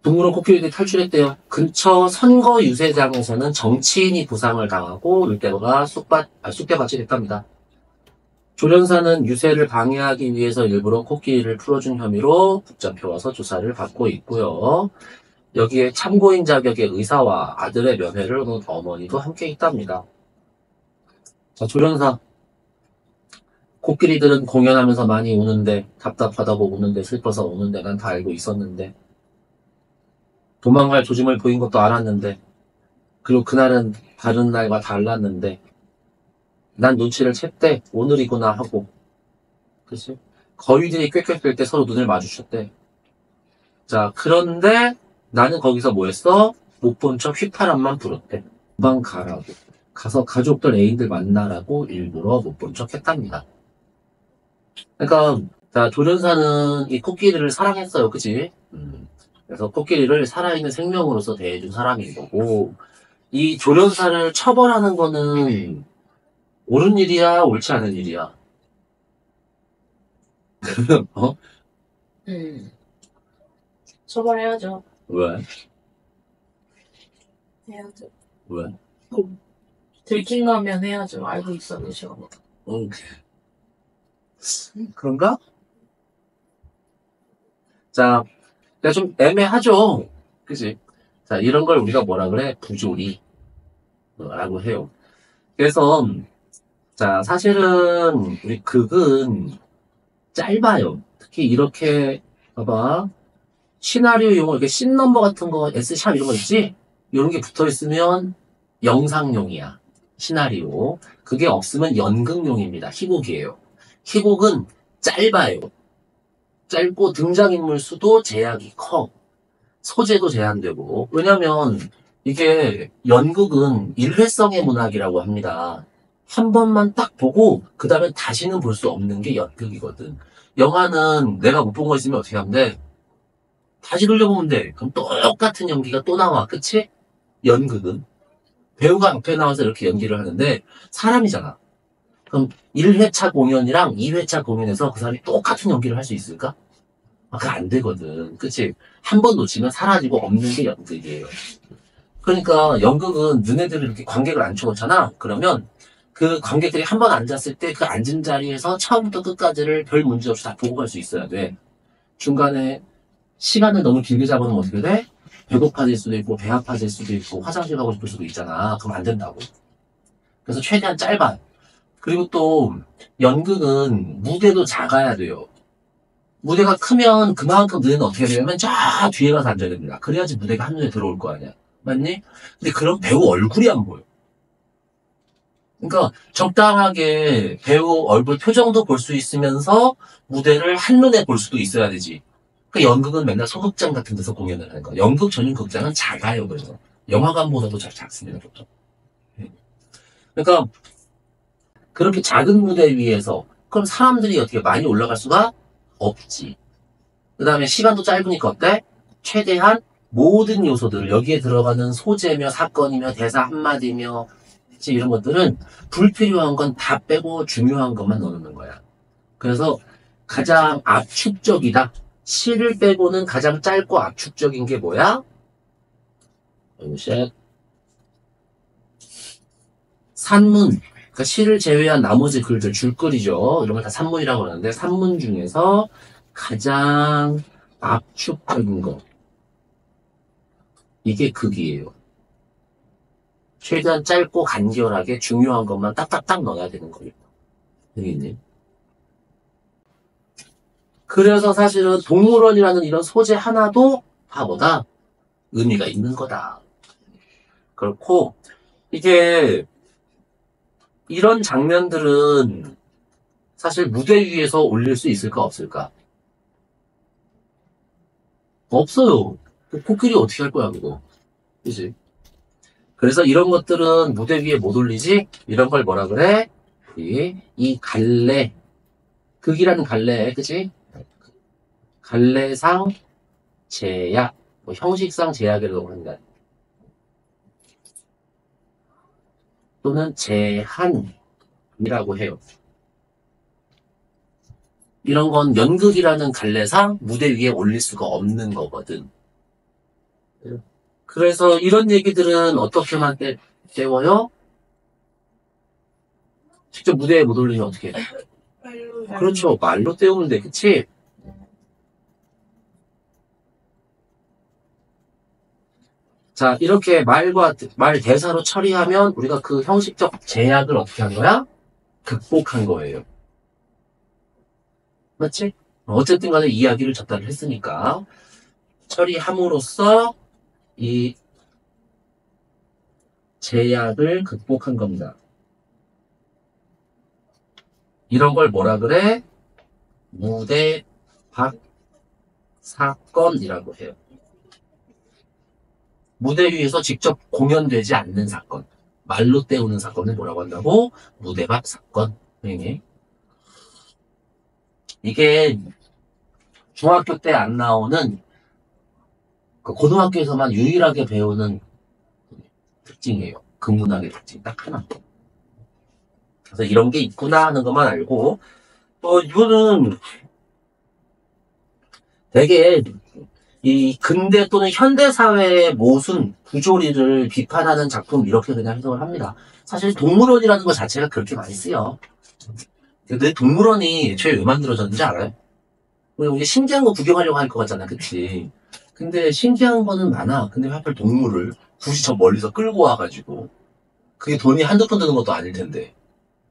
동물원 코끼리들이 탈출했대요. 근처 선거 유세장에서는 정치인이 부상을 당하고 일대가 쑥대밭이 됐답니다. 조련사는 유세를 방해하기 위해서 일부러 코끼리를 풀어준 혐의로 붙잡혀와서 조사를 받고 있고요. 여기에 참고인 자격의 의사와 아들의 면회를 온 어머니도 함께 있답니다. 자, 조련사. 코끼리들은 공연하면서 많이 우는데, 답답하다고 우는데, 슬퍼서 우는데 난 다 알고 있었는데, 도망갈 조짐을 보인 것도 알았는데, 그리고 그날은 다른 날과 달랐는데, 난 눈치를 챘대. 오늘이구나 하고. 그치? 거위들이 꾀꾀낄 때 서로 눈을 마주쳤대. 자, 그런데 나는 거기서 뭐 했어? 못 본 척 휘파람만 불었대. 금방 가라고. 가서 가족들 애인들 만나라고 일부러 못 본 척 했답니다. 그러니까, 자, 조련사는 이 코끼리를 사랑했어요. 그치? 그래서 코끼리를 살아있는 생명으로서 대해준 사람인 거고, 이 조련사를 처벌하는 거는 옳은 일이야, 옳지 않은 일이야? 어? 처벌해야죠. 왜? 해야죠. 왜? 들킨다면 해야죠. 알고 있어요, 제가. 그런가? 자, 그러니까 좀 애매하죠? 그치? 자, 이런 걸 우리가 뭐라 그래? 부조리. 라고 해요. 그래서, 자, 사실은 우리 극은 짧아요. 특히 이렇게, 봐봐. 시나리오 용어, 이렇게 씬넘버 같은 거, S샵 이런 거 있지? 이런 게 붙어 있으면 영상용이야. 시나리오. 그게 없으면 연극용입니다. 희곡이에요. 희곡은 짧아요. 짧고 등장인물 수도 제약이 커. 소재도 제한되고. 왜냐면 이게 연극은 일회성의 문학이라고 합니다. 한 번만 딱 보고 그 다음에 다시는 볼 수 없는 게 연극이거든. 영화는 내가 못 본 거 있으면 어떻게 하면 돼? 다시 돌려보면 돼. 그럼 똑같은 연기가 또 나와. 그치? 연극은 배우가 앞에 나와서 이렇게 연기를 하는데 사람이잖아. 그럼 1회차 공연이랑 2회차 공연에서 그 사람이 똑같은 연기를 할 수 있을까? 그거 안 되거든. 그치? 한 번 놓치면 사라지고 없는 게 연극이에요. 그러니까 연극은 너네들이 이렇게 관객을 앉혀놓잖아. 그러면 그 관객들이 한 번 앉았을 때 그 앉은 자리에서 처음부터 끝까지를 별 문제 없이 다 보고 갈 수 있어야 돼. 중간에 시간을 너무 길게 잡아놓으면 어떻게 돼? 배고파질 수도 있고 배 아파질 수도 있고 화장실 가고 싶을 수도 있잖아. 그럼 안 된다고. 그래서 최대한 짧아. 그리고 또 연극은 무대도 작아야 돼요. 무대가 크면 그만큼 너희는 어떻게 되냐면 저 뒤에 가서 앉아야 됩니다. 그래야지 무대가 한눈에 들어올 거 아니야. 맞니? 근데 그럼 배우 얼굴이 안 보여. 그러니까 적당하게 배우 얼굴 표정도 볼 수 있으면서 무대를 한눈에 볼 수도 있어야 되지. 그러니까 연극은 맨날 소극장 같은 데서 공연을 하는 거야. 연극 전용 극장은 작아요. 그래서 영화관보다도 작습니다. 보통. 그러니까 그렇게 작은 무대 위에서 그럼 사람들이 어떻게 많이 올라갈 수가 없지. 그 다음에 시간도 짧으니까 어때? 최대한 모든 요소들을 여기에 들어가는 소재며 사건이며 대사 한마디며 이런 것들은 불필요한 건 다 빼고 중요한 것만 넣는 거야. 그래서 가장 압축적이다. 시를 빼고는 가장 짧고 압축적인 게 뭐야? 산문. 그러니까 시를 제외한 나머지 글들, 줄글이죠. 이런 걸 다 산문이라고 하는데 산문 중에서 가장 압축적인 거. 이게 극이에요. 최대한 짧고 간결하게 중요한 것만 딱딱딱 넣어야 되는 거예요. 여기님. 그래서 사실은 동물원이라는 이런 소재 하나도 바보다 의미가 있는 거다. 그렇고 이게 이런 장면들은 사실 무대 위에서 올릴 수 있을까 없을까? 없어요. 코끼리 어떻게 할 거야 그거. 그치? 그래서 이런 것들은 무대 위에 못 올리지? 이런 걸 뭐라 그래? 이 갈래. 극이라는 갈래. 그치? 갈래상 제약. 뭐 형식상 제약이라고 한다. 또는 제한이라고 해요. 이런 건 연극이라는 갈래상 무대 위에 올릴 수가 없는 거거든. 그래서 이런 얘기들은 어떻게만 때워요? 직접 무대에 못 올리면 어떻게 해? 그렇죠. 말로 때우면 돼. 그치? 자, 이렇게 말 대사로 처리하면 우리가 그 형식적 제약을 어떻게 한 거야? 극복한 거예요. 맞지? 어쨌든 간에 이야기를 전달을 했으니까 처리함으로써 이 제약을 극복한 겁니다. 이런 걸 뭐라 그래? 무대 밖 사건이라고 해요. 무대 위에서 직접 공연되지 않는 사건, 말로 때우는 사건을 뭐라고 한다고? 무대 밖 사건. 이게 중학교 때 안 나오는 고등학교에서만 유일하게 배우는 특징이에요. 극문학의 특징 딱 하나. 그래서 이런 게 있구나 하는 것만 알고 이거는 되게 이 근대 또는 현대 사회의 모순, 부조리를 비판하는 작품 이렇게 그냥 해석을 합니다. 사실 동물원이라는 것 자체가 그렇게 많이 쓰여. 근데 동물원이 애초에 왜 만들어졌는지 알아요? 우리 신기한 거 구경하려고 할 것 같잖아, 그치? 근데 신기한 거는 많아. 근데 왜 하필 동물을 굳이 저 멀리서 끌고 와가지고 그게 돈이 한두 푼 드는 것도 아닐 텐데.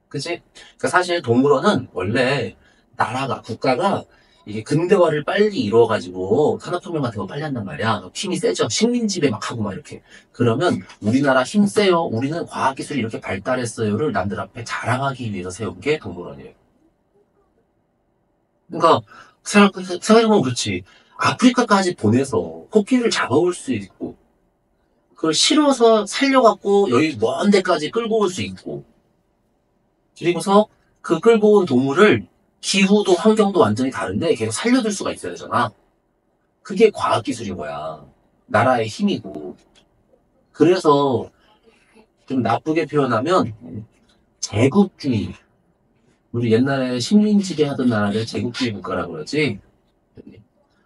그치? 그러니까 사실 동물원은 원래 나라가, 국가가 이게 근대화를 빨리 이루어가지고 산업혁명 같은 거 빨리 한단 말이야. 힘이 세죠. 식민지배 막 하고 막 이렇게. 그러면 우리나라 힘 세요. 우리는 과학기술이 이렇게 발달했어요를 남들 앞에 자랑하기 위해서 세운 게 동물원이에요. 그러니까 생각해보면 그렇지. 아프리카까지 보내서 코끼리를 잡아올 수 있고 그걸 실어서 살려갖고 여기 먼 데까지 끌고 올 수 있고 그리고서 그 끌고 온 동물을 기후도 환경도 완전히 다른데 계속 살려둘 수가 있어야 되잖아. 그게 과학기술인 거야. 나라의 힘이고. 그래서 좀 나쁘게 표현하면 제국주의. 우리 옛날에 식민지배 하던 나라를 제국주의 국가라고 그러지.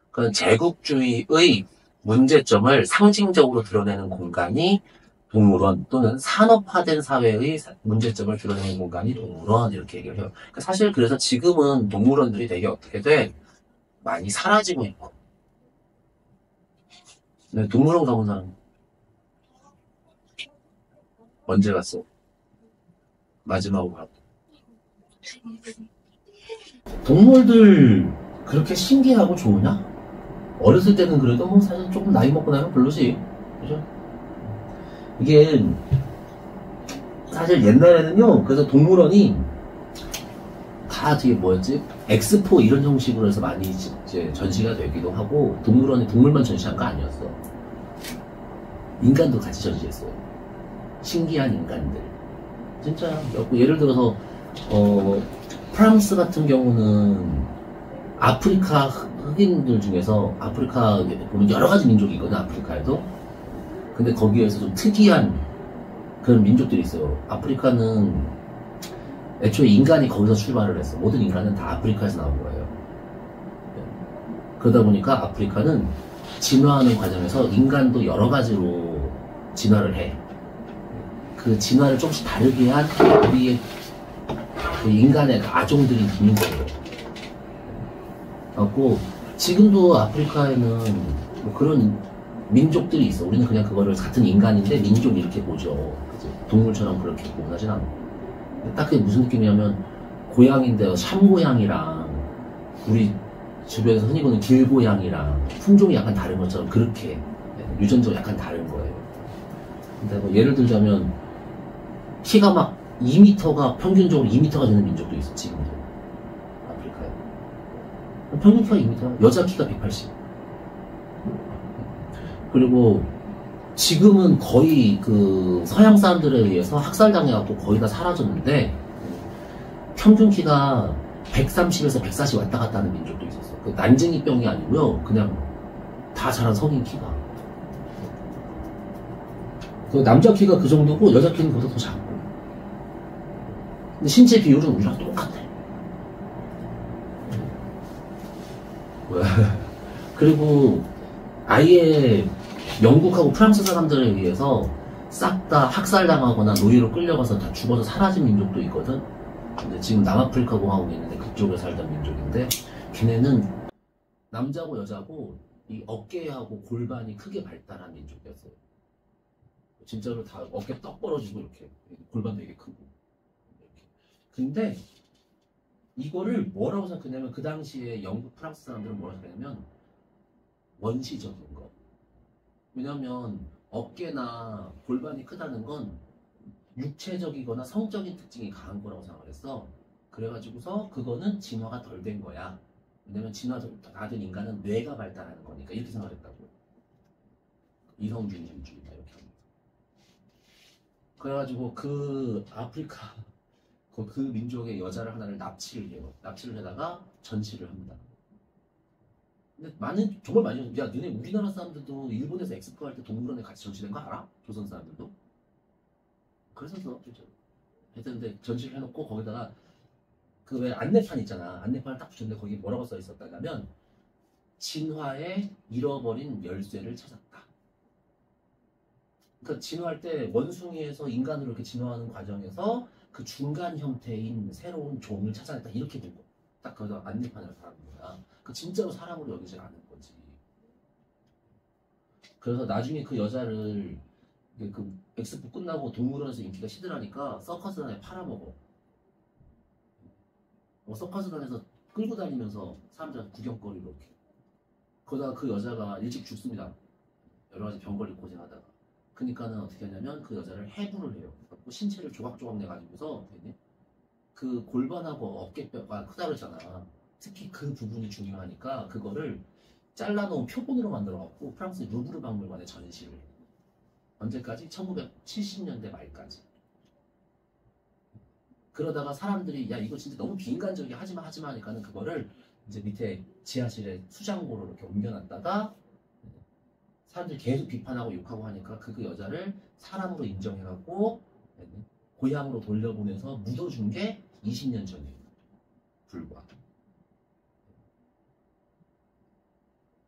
그런 제국주의의 문제점을 상징적으로 드러내는 공간이 동물원 또는 산업화된 사회의 문제점을 드러내는 공간이 동물원 이렇게 얘기를 해요. 사실 그래서 지금은 동물원들이 되게 어떻게 돼? 많이 사라지고 있고. 네, 동물원 가본 사람 언제 갔어? 마지막으로 가고. 동물들 그렇게 신기하고 좋으냐? 어렸을 때는 그래도 뭐 사실 조금 나이 먹고 나면 별로지. 그죠? 이게 사실 옛날에는요. 그래서 동물원이 다 되게 뭐였지? 엑스포 이런 형식으로 해서 많이 이제 전시가 되기도 하고 동물원이 동물만 전시한 거 아니었어. 인간도 같이 전시했어요. 신기한 인간들. 진짜 예를 들어서 프랑스 같은 경우는 아프리카 흑인들 중에서 아프리카 보면 여러 가지 민족이 있거든. 아프리카에도. 근데 거기에서 좀 특이한 그런 민족들이 있어요. 아프리카는 애초에 인간이 거기서 출발을 했어. 모든 인간은 다 아프리카에서 나온 거예요. 그러다 보니까 아프리카는 진화하는 과정에서 인간도 여러 가지로 진화를 해. 그 진화를 조금씩 다르게 한 우리의 그 인간의 아종들이 있는 거예요. 그래갖고 지금도 아프리카에는 뭐 그런 민족들이 있어. 우리는 그냥 그거를 같은 인간인데 민족 이렇게 보죠. 그치? 동물처럼 그렇게 구분하진 않고. 딱 그게 무슨 느낌이냐면 고양인데 샴고양이랑 우리 주변에서 흔히 보는 길고양이랑 품종이 약간 다른 것처럼 그렇게 유전적으로 약간 다른 거예요. 근데 뭐 예를 들자면 키가 막 2m가 평균적으로 2m가 되는 민족도 있어. 지금도 아프리카에 평균 키가 2m, 여자 키가 180. 그리고 지금은 거의 그 서양 사람들에 의해서 학살당해갖고 거의 다 사라졌는데 평균 키가 130에서 140 왔다 갔다 하는 민족도 있었어. 그 난쟁이병이 아니고요. 그냥 다 자란 성인 키가. 그 남자 키가 그 정도고 여자 키는 그보다 더 작고. 근데 신체 비율은 우리랑 똑같아. 그리고 아예 영국하고 프랑스 사람들에 의해서 싹 다 학살당하거나 노예로 끌려가서 다 죽어서 사라진 민족도 있거든. 근데 지금 남아프리카 공화국에 있는데 그쪽에 살던 민족인데 걔네는 남자고 여자고 이 어깨하고 골반이 크게 발달한 민족이었어요. 진짜로 다 어깨 떡 벌어지고 이렇게 골반도 되게 크고 이렇게. 근데 이거를 뭐라고 생각했냐면 그 당시에 영국 프랑스 사람들은 뭐라고 생각했냐면 원시적인 거. 왜냐면 어깨나 골반이 크다는 건 육체적이거나 성적인 특징이 강한 거라고 생각을 했어. 그래가지고서 그거는 진화가 덜 된 거야. 왜냐면 진화 다 된 인간은 뇌가 발달하는 거니까 이렇게 생각했다고. 이성균주의다 이렇게 합니다. 그래가지고 그 아프리카 그 민족의 여자를 하나를 납치를 해요. 납치를 해다가 전시를 합니다. 근데 정말 많이 야 너네 우리나라 사람들도 일본에서 엑스포 할 때 동물원에 같이 전시된 거 알아? 조선 사람들도? 그랬었어 진짜. 하여튼 근데 전시를 해놓고 거기다가 그 왜 안내판 있잖아. 안내판을 딱 붙였는데 거기 뭐라고 써 있었다냐면 진화에 잃어버린 열쇠를 찾았다. 그러니까 진화할 때 원숭이에서 인간으로 이렇게 진화하는 과정에서 그 중간 형태인 새로운 종을 찾아냈다 이렇게 된 거. 딱 거기다 안내판을 달은 거야. 그 진짜로 사람으로 여기지 않은 거지. 그래서 나중에 그 여자를 그 엑스포 끝나고 동물원에서 인기가 시들하니까 서커스단에 팔아먹어. 서커스단에서 끌고 다니면서 사람들한테 구경거리로 이렇게. 그러다가 그 여자가 일찍 죽습니다. 여러 가지 병 걸리고 고생하다가. 그러니까는 어떻게 하냐면 그 여자를 해부를 해요. 신체를 조각조각 내가지고서 그 골반하고 어깨뼈가 크다 그랬잖아. 특히 그 부분이 중요하니까 그거를 잘라놓은 표본으로 만들어갖고 프랑스 루브르 박물관에 전시를 해요. 언제까지? 1970년대 말까지. 그러다가 사람들이 야 이거 진짜 너무 비인간적이야 하지마 하니까는 그거를 이제 밑에 지하실에 수장고로 이렇게 옮겨놨다가 사람들이 계속 비판하고 욕하고 하니까 그 여자를 사람으로 인정해갖고 고향으로 돌려보내서 묻어준 게 20년 전이에요. 불과.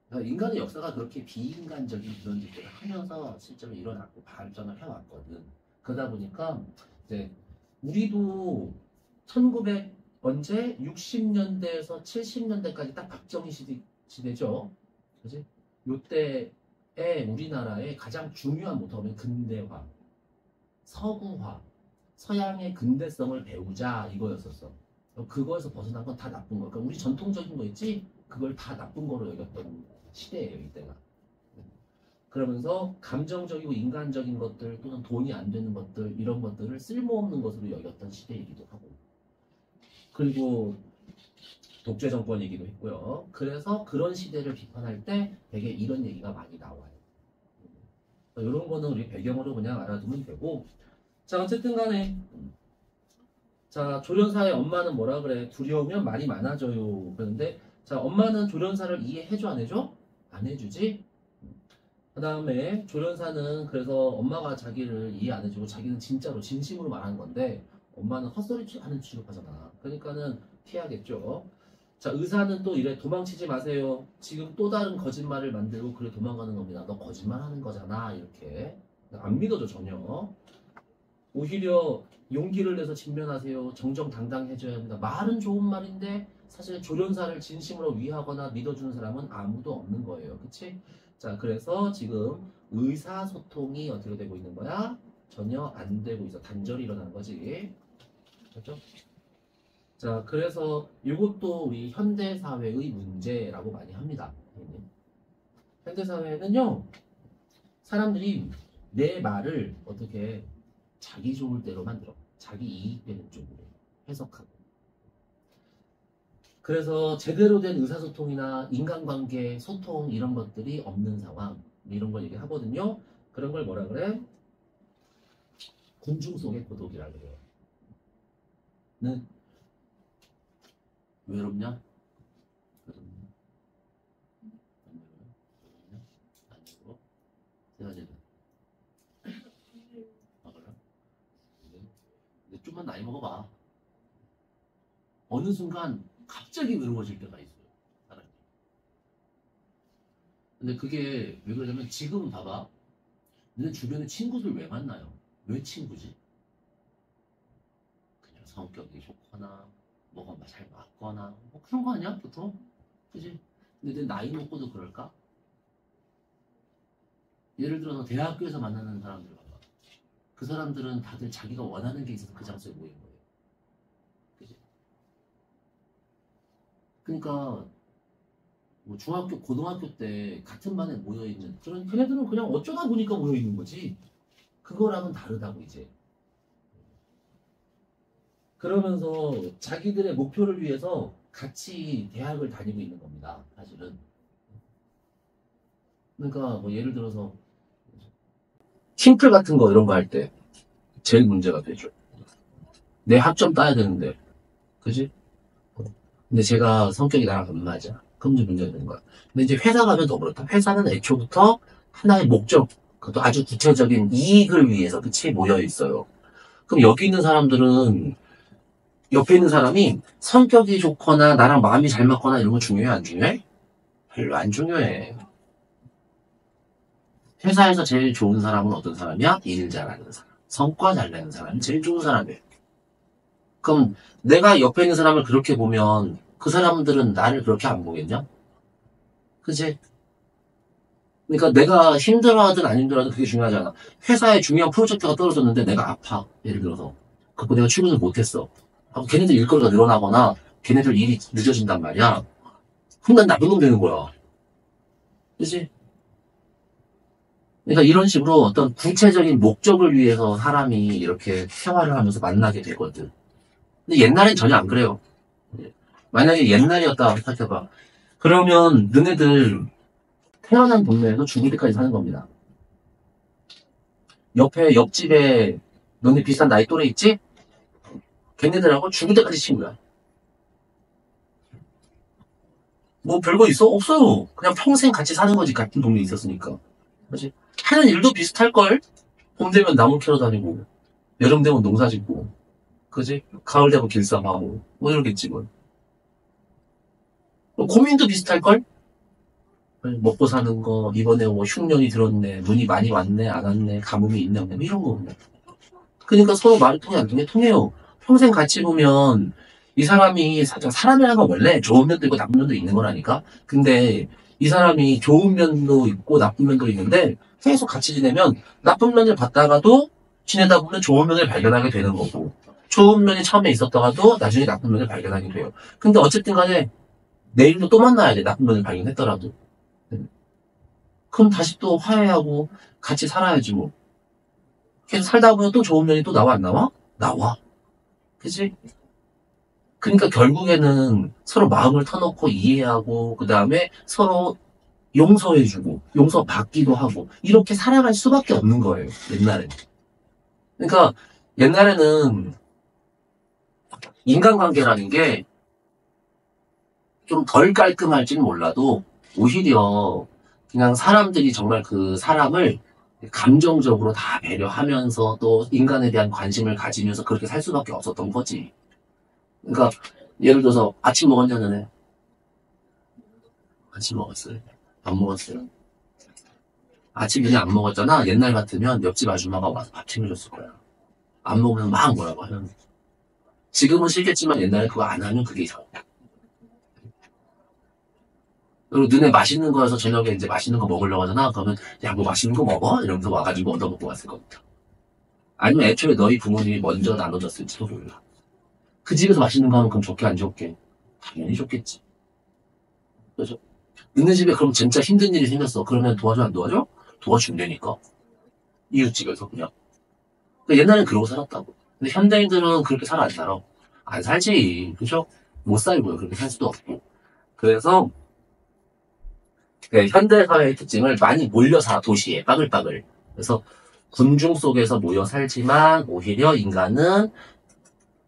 그러니까 인간의 역사가 그렇게 비인간적인 그런 일들을 하면서 실제로 일어났고 발전을 해왔거든. 그러다 보니까 이제 우리도 1900 언제 60년대에서 70년대까지 딱 박정희 시대죠. 그지? 요때에 우리나라의 가장 중요한 모토는 근대화, 서구화, 서양의 근대성을 배우자 이거였었어. 그거에서 벗어난 건 다 나쁜 거. 그러니까 우리 전통적인 거 있지? 그걸 다 나쁜 거로 여겼던 시대예요, 이때가. 그러면서 감정적이고 인간적인 것들 또는 돈이 안 되는 것들 이런 것들을 쓸모없는 것으로 여겼던 시대이기도 하고. 그리고 독재 정권이기도 했고요. 그래서 그런 시대를 비판할 때 되게 이런 얘기가 많이 나와요. 이런 거는 우리 배경으로 그냥 알아두면 되고. 자, 어쨌든 간에 자, 조련사의 엄마는 뭐라 그래? 두려우면 말이 많아져요. 그런데 자, 엄마는 조련사를 이해해줘 안 해줘? 안 해주지? 그 다음에 조련사는 그래서 엄마가 자기를 이해 안 해주고 자기는 진짜로 진심으로 말하는 건데 엄마는 헛소리 하는 취급하잖아. 그러니까는 피하겠죠. 자, 의사는 또 이래. 도망치지 마세요. 지금 또 다른 거짓말을 만들고 그래 도망가는 겁니다. 너 거짓말 하는 거잖아. 이렇게 안 믿어줘 전혀. 오히려 용기를 내서 직면하세요. 정정당당해져야 합니다. 말은 좋은 말인데 사실 조련사를 진심으로 위하거나 믿어주는 사람은 아무도 없는 거예요. 그치? 자, 그래서 지금 의사소통이 어떻게 되고 있는 거야? 전혀 안 되고 있어. 단절이 일어나는 거지. 그렇죠? 자, 그래서 이것도 우리 현대사회의 문제라고 많이 합니다. 현대사회는요, 사람들이 내 말을 어떻게 자기 좋을 대로 만들어. 자기 이익되는 쪽으로 해석하고. 그래서 제대로 된 의사소통이나 인간관계, 소통 이런 것들이 없는 상황 이런 걸 얘기하거든요. 그런 걸 뭐라 그래? 군중 속의 고독이라 그래요. 는 외롭냐? 외롭냐? 안 외로워? 세가지는 아 그래? 근데 좀만 나이 먹어봐. 어느 순간 갑자기 외로워질 때가 있어요. 사람이. 근데 그게 왜 그러냐면 지금 봐봐. 너네 주변에 친구들 왜 만나요? 왜 친구지? 그냥 성격이 좋거나 뭐가 잘 맞거나 뭐 그런 거 아니야 보통? 그지? 근데 내 나이 먹고도 그럴까? 예를 들어서 대학교에서 만나는 사람들 봐봐. 그 사람들은 다들 자기가 원하는 게 있어서 그 장소에 모인 거예요. 그지? 그러니까 뭐 중학교, 고등학교 때 같은 반에 모여 있는 그런 걔네들은 그냥 어쩌다 보니까 모여 있는 거지. 그거랑은 다르다고 이제. 그러면서 자기들의 목표를 위해서 같이 대학을 다니고 있는 겁니다. 사실은. 그러니까 뭐 예를 들어서 팀플 같은 거 이런 거 할 때 제일 문제가 되죠. 내 학점 따야 되는데, 그지? 근데 제가 성격이 나랑 안 맞아. 그럼 이제 문제가 되는 거야. 근데 이제 회사 가면 더 그렇다. 회사는 애초부터 하나의 목적, 그것도 아주 구체적인 이익을 위해서 그치 모여 있어요. 그럼 여기 있는 사람들은 옆에 있는 사람이 성격이 좋거나 나랑 마음이 잘 맞거나 이런 거 중요해 안 중요해? 별로 안 중요해. 회사에서 제일 좋은 사람은 어떤 사람이야? 일 잘하는 사람. 성과 잘 내는 사람이 제일 좋은 사람이에요. 그럼 내가 옆에 있는 사람을 그렇게 보면 그 사람들은 나를 그렇게 안 보겠냐? 그치? 그러니까 내가 힘들어하든 안 힘들어하든 그게 중요하잖아. 회사에 중요한 프로젝트가 떨어졌는데 내가 아파. 예를 들어서. 그거 내가 출근을 못했어. 하고 걔네들 일거리가 늘어나거나 걔네들 일이 늦어진단 말이야. 그럼 난 나쁜 놈 되는 거야. 그치? 그러니까 이런 식으로 어떤 구체적인 목적을 위해서 사람이 이렇게 생활을 하면서 만나게 되거든. 근데 옛날엔 전혀 안 그래요. 만약에 옛날이었다 생각해봐. 그러면 너네들 태어난 동네에서 죽을 때까지 사는 겁니다. 옆집에 너네 비슷한 나이 또래 있지? 걔네들하고 죽을 때까지 친구야. 뭐 별거 있어? 없어요. 그냥 평생 같이 사는 거지. 같은 동네에 있었으니까. 그렇지? 하는 일도 비슷할걸? 봄 되면 나무 캐러 다니고 여름 되면 농사 짓고 그지? 가을 되면 길쌈하고 뭐 이러겠지 뭘. 고민도 비슷할걸? 먹고 사는 거 이번에 뭐 흉년이 들었네 눈이 많이 왔네 안 왔네 가뭄이 있네 없네 뭐 이런 거. 그러니까 서로 말이 통해 안 통해? 통해요. 평생 같이 보면 이 사람이 사람이라는 건 원래 좋은 면도 있고 나쁜 면도 있는 거라니까. 근데 이 사람이 좋은 면도 있고 나쁜 면도 있는데 계속 같이 지내면 나쁜 면을 봤다가도 지내다 보면 좋은 면을 발견하게 되는 거고 좋은 면이 처음에 있었다가도 나중에 나쁜 면을 발견하게 돼요. 근데 어쨌든 간에 내일도 또 만나야 돼. 나쁜 면을 발견했더라도. 그럼 다시 또 화해하고 같이 살아야지 뭐. 계속 살다 보면 또 좋은 면이 또 나와 안 나와? 나와. 그치? 그러니까 결국에는 서로 마음을 터놓고 이해하고 그 다음에 서로 용서해주고 용서받기도 하고 이렇게 살아갈 수밖에 없는 거예요. 옛날에는. 그러니까 옛날에는 인간관계라는 게 좀 덜 깔끔할지는 몰라도 오히려 그냥 사람들이 정말 그 사람을 감정적으로 다 배려하면서 또 인간에 대한 관심을 가지면서 그렇게 살 수밖에 없었던 거지. 그러니까 예를 들어서 아침 먹었냐는 애. 아침 먹었어요. 안 먹었어요. 아침 그냥 안 먹었잖아. 옛날 같으면 옆집 아줌마가 와서 밥 챙겨줬을 거야. 안 먹으면 막 뭐라고 하는. 지금은 싫겠지만 옛날에 그거 안 하면 그게 이상. 그리고 너네 맛있는 거여서 저녁에 이제 맛있는 거 먹으려고 하잖아. 그러면 야 뭐 맛있는 거 먹어? 이러면서 와가지고 얻어먹고 왔을 겁니다. 아니면 애초에 너희 부모님이 먼저 나눠줬을지도 몰라. 그 집에서 맛있는 거 하면 그럼 좋게 안 좋게? 당연히 좋겠지. 그죠? 너네 집에 그럼 진짜 힘든 일이 생겼어. 그러면 도와줘 안 도와줘? 도와준다니까. 이웃집에서 그냥. 그러니까 옛날엔 그러고 살았다고. 근데 현대인들은 그렇게 살 안 살아. 안 살지. 그죠? 못 살고요. 그렇게 살 수도 없고. 그래서 현대사회의 특징을 많이 몰려 살아. 도시에 빠글빠글. 그래서 군중 속에서 모여 살지만 오히려 인간은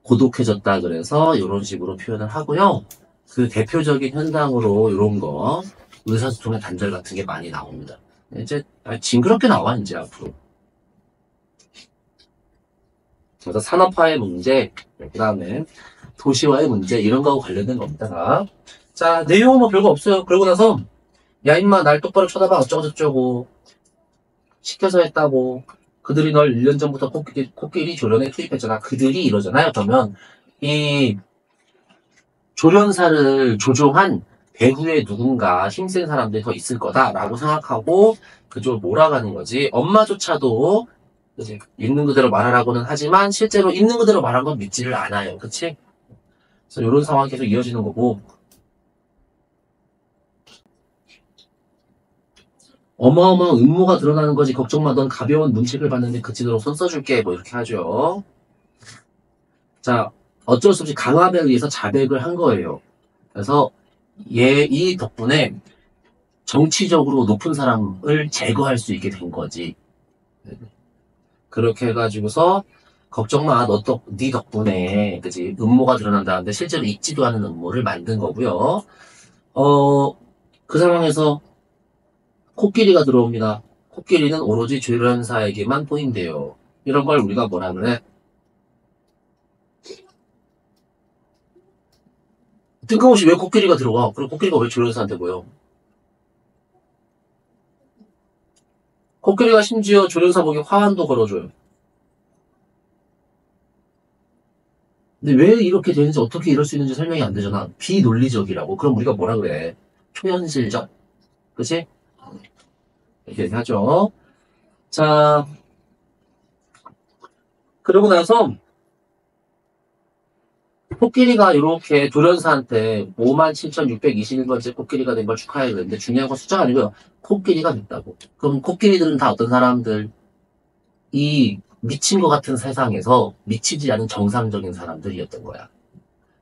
고독해졌다 그래서 이런 식으로 표현을 하고요. 그 대표적인 현상으로 이런 거 의사소통의 단절 같은 게 많이 나옵니다. 이제 징그럽게 나와 이제 앞으로. 그래서 산업화의 문제, 그 다음에 도시화의 문제 이런 거하고 관련된 겁니다. 자 내용은 뭐 별거 없어요. 그러고 나서 야, 임마, 날 똑바로 쳐다봐. 어쩌고저쩌고. 시켜서 했다고. 그들이 널 1년 전부터 코끼리 조련에 투입했잖아. 그들이 이러잖아요. 그러면, 이 조련사를 조종한 배후에 누군가 힘센 사람들이 더 있을 거다라고 생각하고 그쪽을 몰아가는 거지. 엄마조차도 그치? 있는 그대로 말하라고는 하지만 실제로 있는 그대로 말한 건 믿지를 않아요. 그치? 그래서 이런 상황이 계속 이어지는 거고 어마어마한 음모가 드러나는 거지. 걱정 마. 넌 가벼운 문책을 받는데 그치도록 손 써줄게. 뭐 이렇게 하죠. 자, 어쩔 수 없이 강압에 의해서 자백을 한 거예요. 그래서 이 덕분에 정치적으로 높은 사람을 제거할 수 있게 된 거지. 그렇게 해가지고서 걱정 마, 네 덕분에 그지 음모가 드러난다는데 실제로 있지도 않은 음모를 만든 거고요. 그 상황에서 코끼리가 들어옵니다. 코끼리는 오로지 조련사에게만 보인대요. 이런 걸 우리가 뭐라 그래? 뜬금없이 왜 코끼리가 들어와? 그리고 코끼리가 왜 조련사한테 보여? 코끼리가 심지어 조련사 보기 화환도 걸어줘요. 근데 왜 이렇게 되는지 어떻게 이럴 수 있는지 설명이 안 되잖아. 비논리적이라고. 그럼 우리가 뭐라 그래? 초현실적. 그치? 이렇게 하죠. 자, 그러고 나서 코끼리가 이렇게 조련사한테 57,621번째 코끼리가 된 걸 축하해 그랬는데 중요한 건 숫자가 아니고요. 코끼리가 됐다고. 그럼 코끼리들은 다 어떤 사람들? 이 미친 것 같은 세상에서 미치지 않은 정상적인 사람들이었던 거야.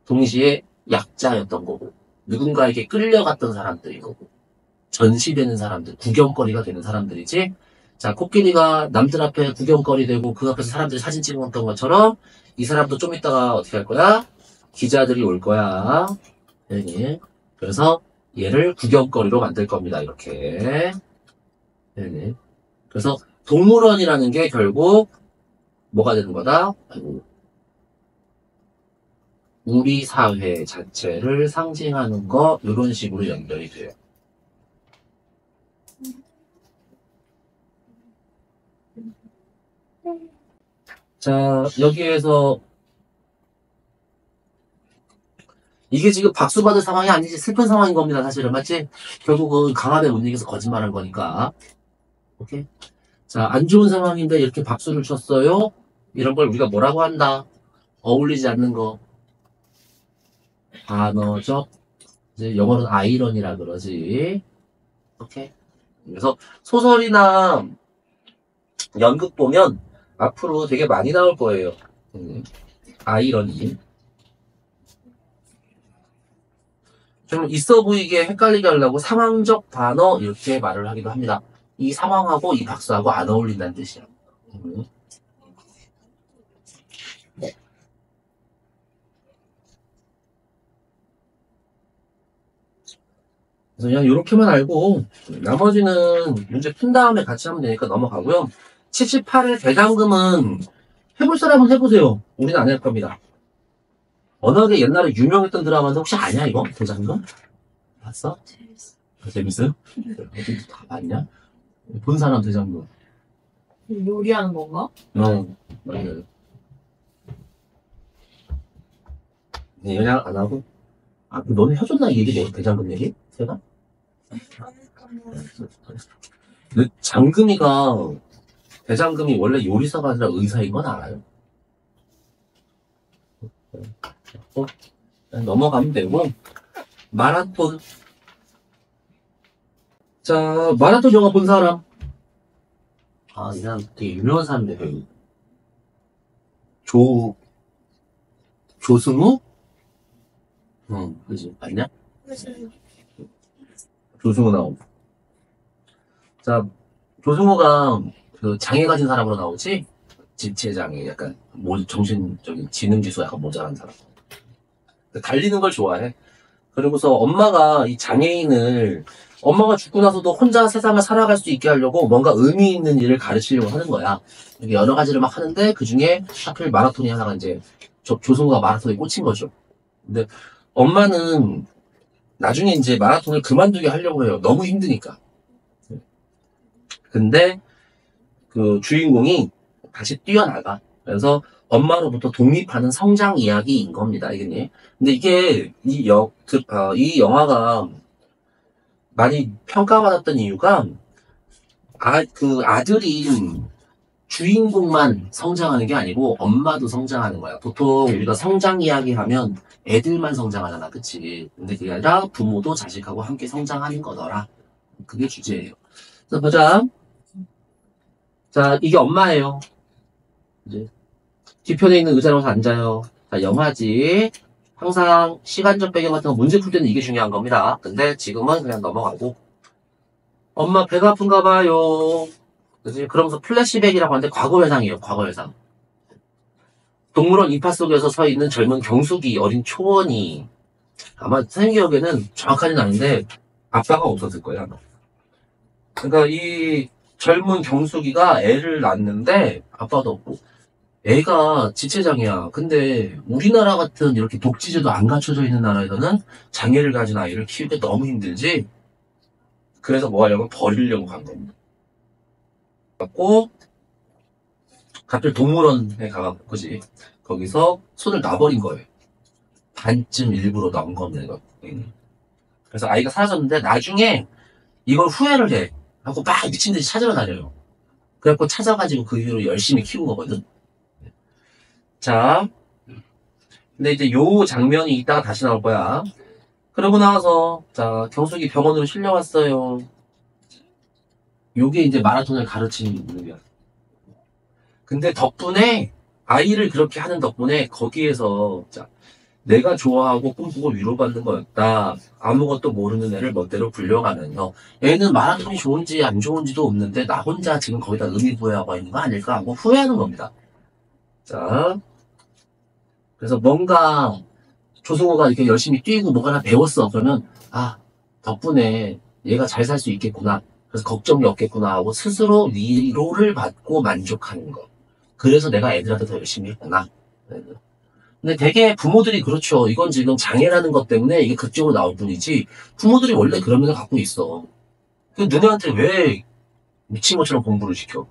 동시에 약자였던 거고 누군가에게 끌려갔던 사람들인 거고 전시되는 사람들, 구경거리가 되는 사람들이지. 자, 코끼리가 남들 앞에 구경거리 되고 그 앞에서 사람들이 사진 찍었던 것처럼 이 사람도 좀 이따가 어떻게 할 거야? 기자들이 올 거야. 네. 그래서 얘를 구경거리로 만들 겁니다. 이렇게. 네. 그래서 동물원이라는 게 결국 뭐가 되는 거다? 아이고. 우리 사회 자체를 상징하는 거 이런 식으로 연결이 돼요. 자, 여기에서 이게 지금 박수 받을 상황이 아니지 슬픈 상황인 겁니다. 사실은 맞지? 결국은 강압에 못 이겨서 거짓말한 거니까. 오케이? 자, 안 좋은 상황인데 이렇게 박수를 쳤어요. 이런 걸 우리가 뭐라고 한다? 어울리지 않는 거. 반어적. 이제 영어로는 아이러니라 그러지. 오케이? 그래서 소설이나 연극 보면 앞으로 되게 많이 나올 거예요. 아이러니. 좀 있어 보이게 헷갈리게 하려고 상황적 반어 이렇게 말을 하기도 합니다. 이 상황하고 이 박수하고 안 어울린다는 뜻이야. 그래서 그냥 이렇게만 알고 나머지는 문제 푼 다음에 같이 하면 되니까 넘어가고요. 78의 대장금은 해볼 사람은 해보세요. 우리는 안 할 겁니다. 워낙에 옛날에 유명했던 드라마인데 혹시 아냐 이거? 대장금? 봤어? 재밌어요? 어디 다 봤냐? 본 사람 대장금. 요리하는 건가? 맞아요. 네, 연락 안 하고. 아, 너네 해줬나 이 얘기? 뭐, 대장금 얘기? 제가? 근데 장금이가 대장금이 원래 요리사가 아니라 의사인 건 알아요? 넘어가면 되고 마라톤. 자, 마라톤 영화 본 사람. 아, 이 사람 되게 유명한 사람인데 배우. 조승우? 그지 맞냐? 조승우 나오고. 자, 조승우가 그 장애 가진 사람으로 나오지? 지체장애, 약간 정신적인 지능지수 약간 모자란 사람. 달리는 걸 좋아해. 그리고서 엄마가 이 장애인을 엄마가 죽고 나서도 혼자 세상을 살아갈 수 있게 하려고 뭔가 의미 있는 일을 가르치려고 하는 거야. 여러 가지를 막 하는데 그 중에 하필 마라톤이 하나가 이제 조승우가 마라톤에 꽂힌 거죠. 근데 엄마는 나중에 이제 마라톤을 그만두게 하려고 해요. 너무 힘드니까. 근데 그 주인공이 다시 뛰어나가. 그래서 엄마로부터 독립하는 성장 이야기인 겁니다, 이게. 근데 이게 이 영화가 많이 평가받았던 이유가 그 아들이 주인공만 성장하는 게 아니고 엄마도 성장하는 거야. 보통 우리가 성장 이야기 하면 애들만 성장하잖아, 그치? 근데 그게 아니라 부모도 자식하고 함께 성장하는 거더라. 그게 주제예요. 그래서 보자. 자, 이게 엄마예요. 이제 뒤편에 있는 의자로 앉아요. 자, 영화지. 항상 시간적 배경 같은 거 문제 풀 때는 이게 중요한 겁니다. 근데 지금은 그냥 넘어가고. 엄마 배가 아픈가 봐요. 그치? 그러면서 플래시백이라고 하는데 과거 회상이에요. 과거 회상. 동물원 이파 속에서 서 있는 젊은 경숙이, 어린 초원이. 아마 선생님 기억에는 정확하진 않은데 아빠가 없었을 거예요. 아마. 그러니까 이 젊은 경숙이가 애를 낳는데 아빠도 없고 애가 지체장애야. 근데 우리나라 같은 이렇게 독지제도 안 갖춰져 있는 나라에서는 장애를 가진 아이를 키우기 너무 힘들지. 그래서 뭐 하려고 버리려고 간 겁니다. 갖고 갑자기 동물원에 가갖고 그지. 거기서 손을 놔버린 거예요. 반쯤 일부러 넣은 겁니다. 이거. 그래서 아이가 사라졌는데 나중에 이걸 후회를 해. 하고 막 미친 듯이 찾으러 다녀요. 그래갖고 찾아가지고 그 이후로 열심히 키운 거거든. 자, 근데 이제 요 장면이 이따가 다시 나올 거야. 그러고 나서 자, 경숙이 병원으로 실려왔어요. 요게 이제 마라톤을 가르치는 이유야. 근데 덕분에 아이를 그렇게 하는 덕분에 거기에서 자, 내가 좋아하고 꿈꾸고 위로받는 거였다. 아무것도 모르는 애를 멋대로 굴려가면서 애는 마라톤이 좋은지 안 좋은지도 없는데 나 혼자 지금 거기다 의미부여하고 있는 거 아닐까 하고 후회하는 겁니다. 자, 그래서 뭔가 조승우가 이렇게 열심히 뛰고 뭐가 하나 배웠어. 그러면 덕분에 얘가 잘 살 수 있겠구나. 그래서 걱정이 없겠구나 하고 스스로 위로를 받고 만족하는 거. 그래서 내가 애들한테 더 열심히 했구나. 근데 되게 부모들이 그렇죠. 이건 지금 장애라는 것 때문에 이게 그쪽으로 나올 뿐이지 부모들이 원래 그런 면을 갖고 있어. 그 너네한테 왜 미친 것처럼 공부를 시켜?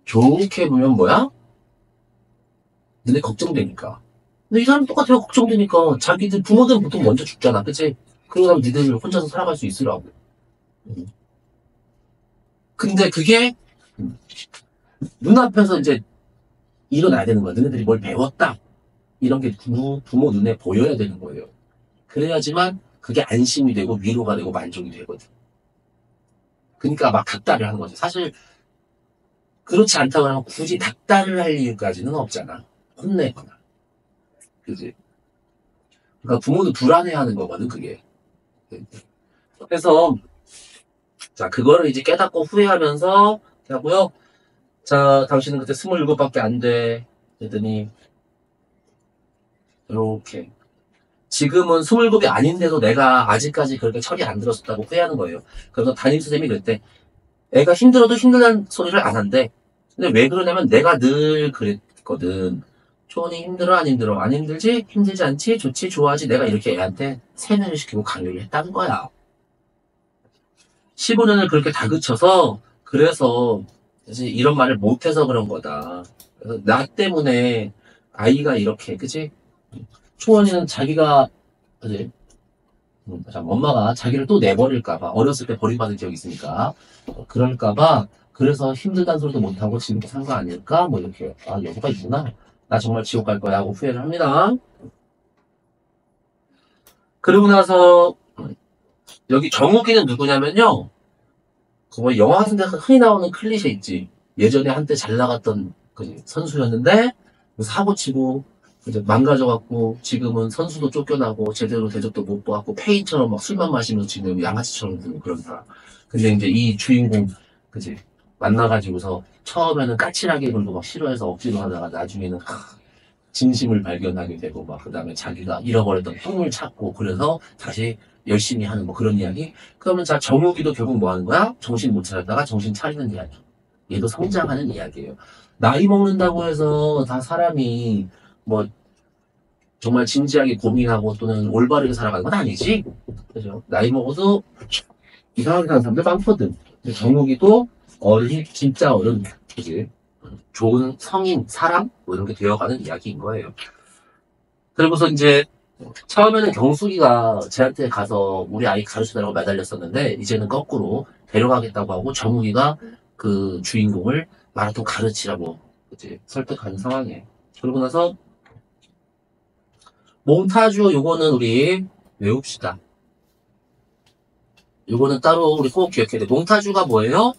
좋게 보면 뭐야? 너네 걱정되니까. 근데 이 사람 똑같아요. 걱정되니까. 자기들 부모들은 보통 먼저 죽잖아. 그치? 그러고 나면 니들 혼자서 살아갈 수 있으라고. 근데 그게 눈앞에서 이제 일어나야 되는 거야. 너네들이 뭘 배웠다. 이런 게 부모 눈에 보여야 되는 거예요. 그래야지만 그게 안심이 되고 위로가 되고 만족이 되거든. 그러니까 막 닥달을 하는 거지. 사실 그렇지 않다고 하면 굳이 닥달을 할 이유까지는 없잖아. 혼내거나. 그지? 그러니까 부모도 불안해하는 거거든, 그게. 그래서 자, 그거를 이제 깨닫고 후회하면서 하고요. 자, 당신은 그때 27밖에 안 돼. 그랬더니 이렇게 지금은 27이 아닌데도 내가 아직까지 그렇게 철이 안 들었었다고 후회하는 거예요. 그래서 담임선생님이 그랬대. 애가 힘들어도 힘들다는 소리를 안 한대. 근데 왜 그러냐면 내가 늘 그랬거든. 초원이 힘들어 안 힘들어? 안 힘들지? 힘들지 않지? 좋지? 좋아하지? 내가 이렇게 애한테 세뇌를 시키고 강요를 했다는 거야. 15년을 그렇게 다그쳐서 그래서 이런 말을 못해서 그런 거다. 그래서 나 때문에 아이가 이렇게 그치? 초원이는 자기가 그치? 엄마가 자기를 또 내버릴까봐 어렸을 때 버림받은 기억이 있으니까 그럴까봐 그래서 힘들다는 소리도 못하고 지금 산 거 아닐까? 뭐 이렇게 여보가 있구나. 나 정말 지옥 갈 거야 하고 후회를 합니다. 그러고 나서 여기 정욱이는 누구냐면요. 그거 영화 같은 데 흔히 나오는 클리셰 있지. 예전에 한때 잘 나갔던 선수였는데 사고 치고 이제 망가져갖고 지금은 선수도 쫓겨나고 제대로 대접도 못 받고 페인처럼 막 술만 마시면서 지금 양아치처럼 굴고 그런 사람. 근데 이제 이 주인공 그지 만나가지고서 처음에는 까칠하게 굴고 막 싫어해서 억지로 하다가 나중에는 진심을 발견하게 되고 막 그다음에 자기가 잃어버렸던 꿈을 찾고 그래서 다시 열심히 하는 뭐 그런 이야기. 그러면 자 정욱이도 결국 뭐 하는 거야? 정신 못 차렸다가 정신 차리는 이야기. 얘도 성장하는 이야기예요. 나이 먹는다고 해서 다 사람이 뭐 정말 진지하게 고민하고 또는 올바르게 살아가는 건 아니지. 그죠? 나이 먹어도 이상하게 사는 사람들 많거든. 근데 정욱이도 어른이 진짜 어른, 그지? 좋은 성인, 사람 뭐 이런 게 되어가는 이야기인 거예요. 그리고서 이제 처음에는 경숙이가 쟤한테 가서 우리 아이 가르쳐달라고 매달렸었는데 이제는 거꾸로 데려가겠다고 하고 정욱이가 그 주인공을 마라톤 가르치라고 그치? 설득하는 상황이에요. 그러고 나서 몽타주 요거는 우리 외웁시다. 요거는 따로 우리 꼭 기억해야 돼. 몽타주가 뭐예요?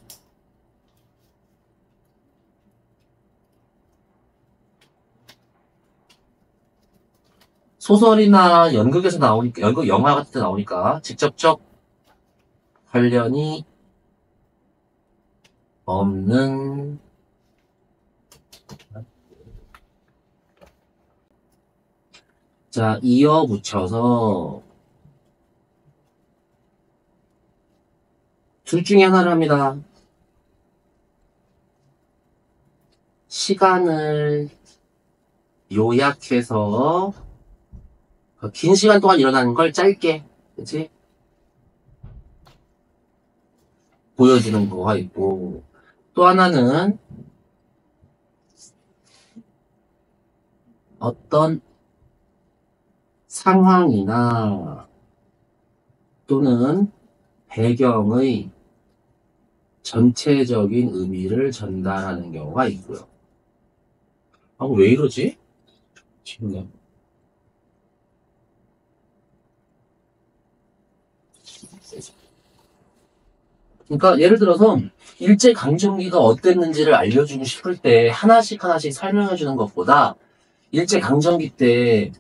소설이나 연극에서 나오니까, 연극 영화 같은 데 나오니까 직접적 관련이 없는 자, 이어 붙여서 둘 중에 하나를 합니다. 시간을 요약해서 긴 시간 동안 일어나는 걸 짧게, 그치? 보여주는 거가 있고, 또 하나는 어떤 상황이나 또는 배경의 전체적인 의미를 전달하는 경우가 있고요. 아, 왜 이러지? 지금 그러니까 예를 들어서 일제강점기가 어땠는지를 알려주고 싶을 때 하나씩 하나씩 설명해 주는 것보다 일제강점기 때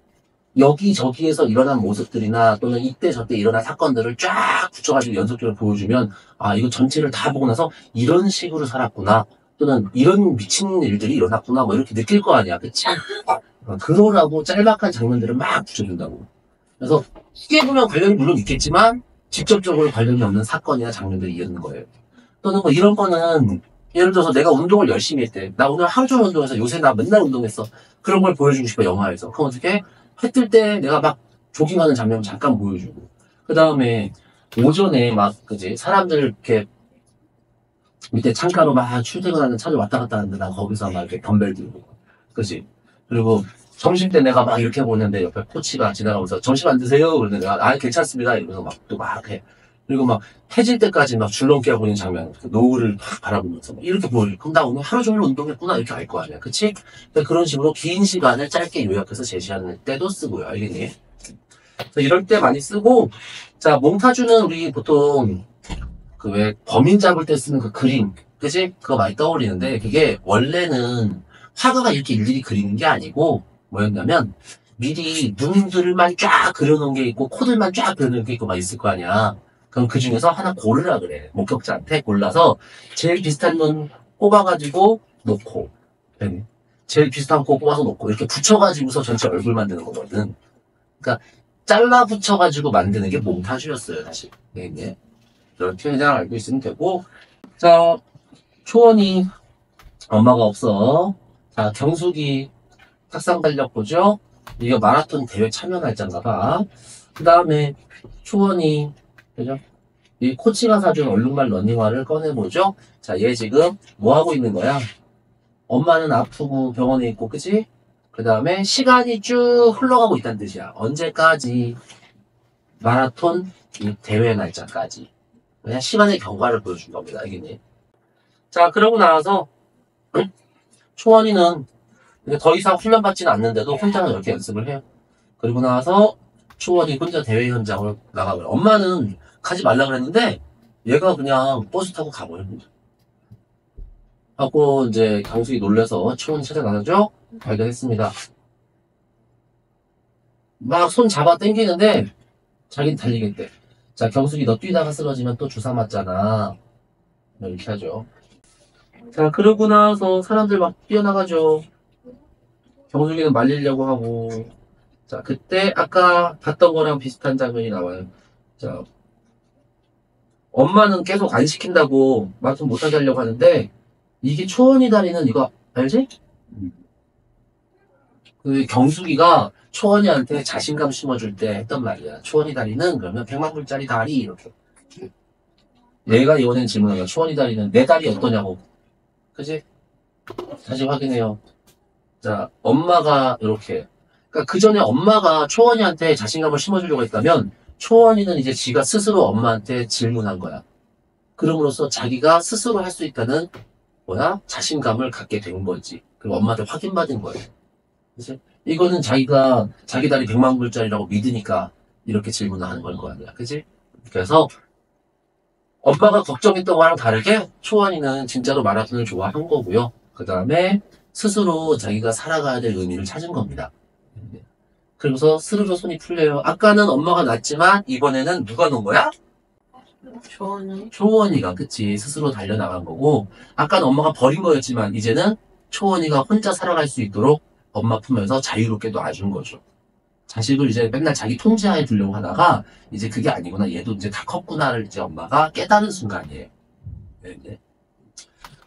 여기저기에서 일어난 모습들이나 또는 이때 저때 일어난 사건들을 쫙 붙여가지고 연속적으로 보여주면 아 이거 전체를 다 보고 나서 이런 식으로 살았구나 또는 이런 미친 일들이 일어났구나 뭐 이렇게 느낄 거 아니야 그치? 그러라고 짤막한 장면들을 막 붙여준다고. 그래서 크게 보면 관련이 물론 있겠지만 직접적으로 관련이 없는 사건이나 장면들이 있는 거예요. 또는 뭐 이런 거는 예를 들어서 내가 운동을 열심히 했대. 나 오늘 하루 종일 운동해서 요새 나 맨날 운동했어. 그런 걸 보여주고 싶어 영화에서. 그럼 어떻게 해 뜰 때 내가 막 조깅하는 장면 잠깐 보여주고 그 다음에 오전에 막 그지 사람들 이렇게 밑에 창가로 막 출퇴근하는 차를 왔다 갔다 하는데 나 거기서 막 이렇게 덤벨 들고 그지 그리고 점심 때 내가 막 이렇게 보는데 옆에 코치가 지나가면서 점심 안 드세요? 그러는데 내가 아 괜찮습니다 이러면서 막 또 막 해. 그리고 막 해질 때까지 막 줄넘기 하고 있는 장면, 그 노을을 막 바라보면서 막 이렇게 보여줘. 그럼 나 오늘 하루 종일 운동했구나 이렇게 알 거 아니야, 그치? 그러니까 그런 식으로 긴 시간을 짧게 요약해서 제시하는 때도 쓰고요, 알겠니? 그래서 이럴 때 많이 쓰고, 자 몽타주는 우리 보통 그 왜 범인 잡을 때 쓰는 그 그림, 그치? 그거 많이 떠올리는데 그게 원래는 화가가 이렇게 일일이 그리는 게 아니고 뭐였냐면 미리 눈들만 쫙 그려놓은 게 있고 코들만 쫙 그려놓은 게 있고 막 있을 거 아니야. 그럼 그 중에서 하나 고르라 그래. 목격자한테 골라서 제일 비슷한 눈 뽑아가지고 놓고, 제일 비슷한 코 뽑아서 놓고 이렇게 붙여가지고서 전체 얼굴 만드는 거거든. 그러니까 잘라 붙여가지고 만드는 게 몽타주였어요, 사실. 네. 이런 표현을 알고 있으면 되고, 자 초원이 엄마가 없어. 자 경숙이 탁상 달력 보죠. 이게 마라톤 대회 참여 날짜인가 봐. 그 다음에 초원이 그죠? 이 코치가 사준 얼룩말 러닝화를 꺼내보죠. 자, 얘 지금 뭐 하고 있는 거야? 엄마는 아프고 병원에 있고, 그치? 그 다음에 시간이 쭉 흘러가고 있다는 뜻이야. 언제까지? 마라톤 이 대회 날짜까지. 그냥 시간의 경과를 보여준 겁니다. 알겠니? 자, 그러고 나서 초원이는 더 이상 훈련받지는 않는데도 혼자서 이렇게 연습을 해요. 그리고 나서 초원이 혼자 대회 현장을 나가고요. 엄마는 가지 말라 그랬는데 얘가 그냥 버스 타고 가버려요. 하고 이제 강숙이 놀라서 초원이 찾아나가죠. 발견했습니다. 막 손 잡아 당기는데 자기는 달리겠대. 자 경숙이 너 뛰다가 쓰러지면 또 주사 맞잖아. 이렇게 하죠. 자 그러고 나서 사람들 막 뛰어나가죠. 경숙이는 말리려고 하고 자 그때 아까 봤던 거랑 비슷한 장면이 나와요. 자 엄마는 계속 안 시킨다고 말씀 못하게 하려고 하는데 이게 초원이 다리는 이거 알지? 그 경숙이가 초원이한테 자신감 심어줄 때 했던 말이야. 초원이 다리는 그러면 100만 불짜리 다리 이렇게. 얘가 이번엔 질문한 거야. 초원이 다리는 내 다리 어떠냐고. 그지? 다시 확인해요. 자, 엄마가 이렇게. 그러니까 그 전에 엄마가 초원이한테 자신감을 심어주려고 했다면 초원이는 이제 지가 스스로 엄마한테 질문한 거야. 그럼으로써 자기가 스스로 할 수 있다는 뭐야? 자신감을 갖게 된 거지. 그리고 엄마한테 확인받은 거예요. 그치? 이거는 자기가 자기 다리 100만 불짜리라고 믿으니까 이렇게 질문을 하는 걸 거야. 그지? 그래서 엄마가 걱정했던 거랑 다르게 초원이는 진짜로 마라톤을 좋아한 거고요. 그 다음에 스스로 자기가 살아가야 될 의미를 찾은 겁니다. 그러면서 스르르 손이 풀려요. 아까는 엄마가 낳았지만 이번에는 누가 놓은 거야? 초원이. 초원이가 그치 스스로 달려나간 거고 아까는 엄마가 버린 거였지만 이제는 초원이가 혼자 살아갈 수 있도록 엄마 품에서 자유롭게 놔준 거죠. 자식을 이제 맨날 자기 통제하에 두려고 하다가 이제 그게 아니구나 얘도 이제 다 컸구나를 이제 엄마가 깨달은 순간이에요. 네.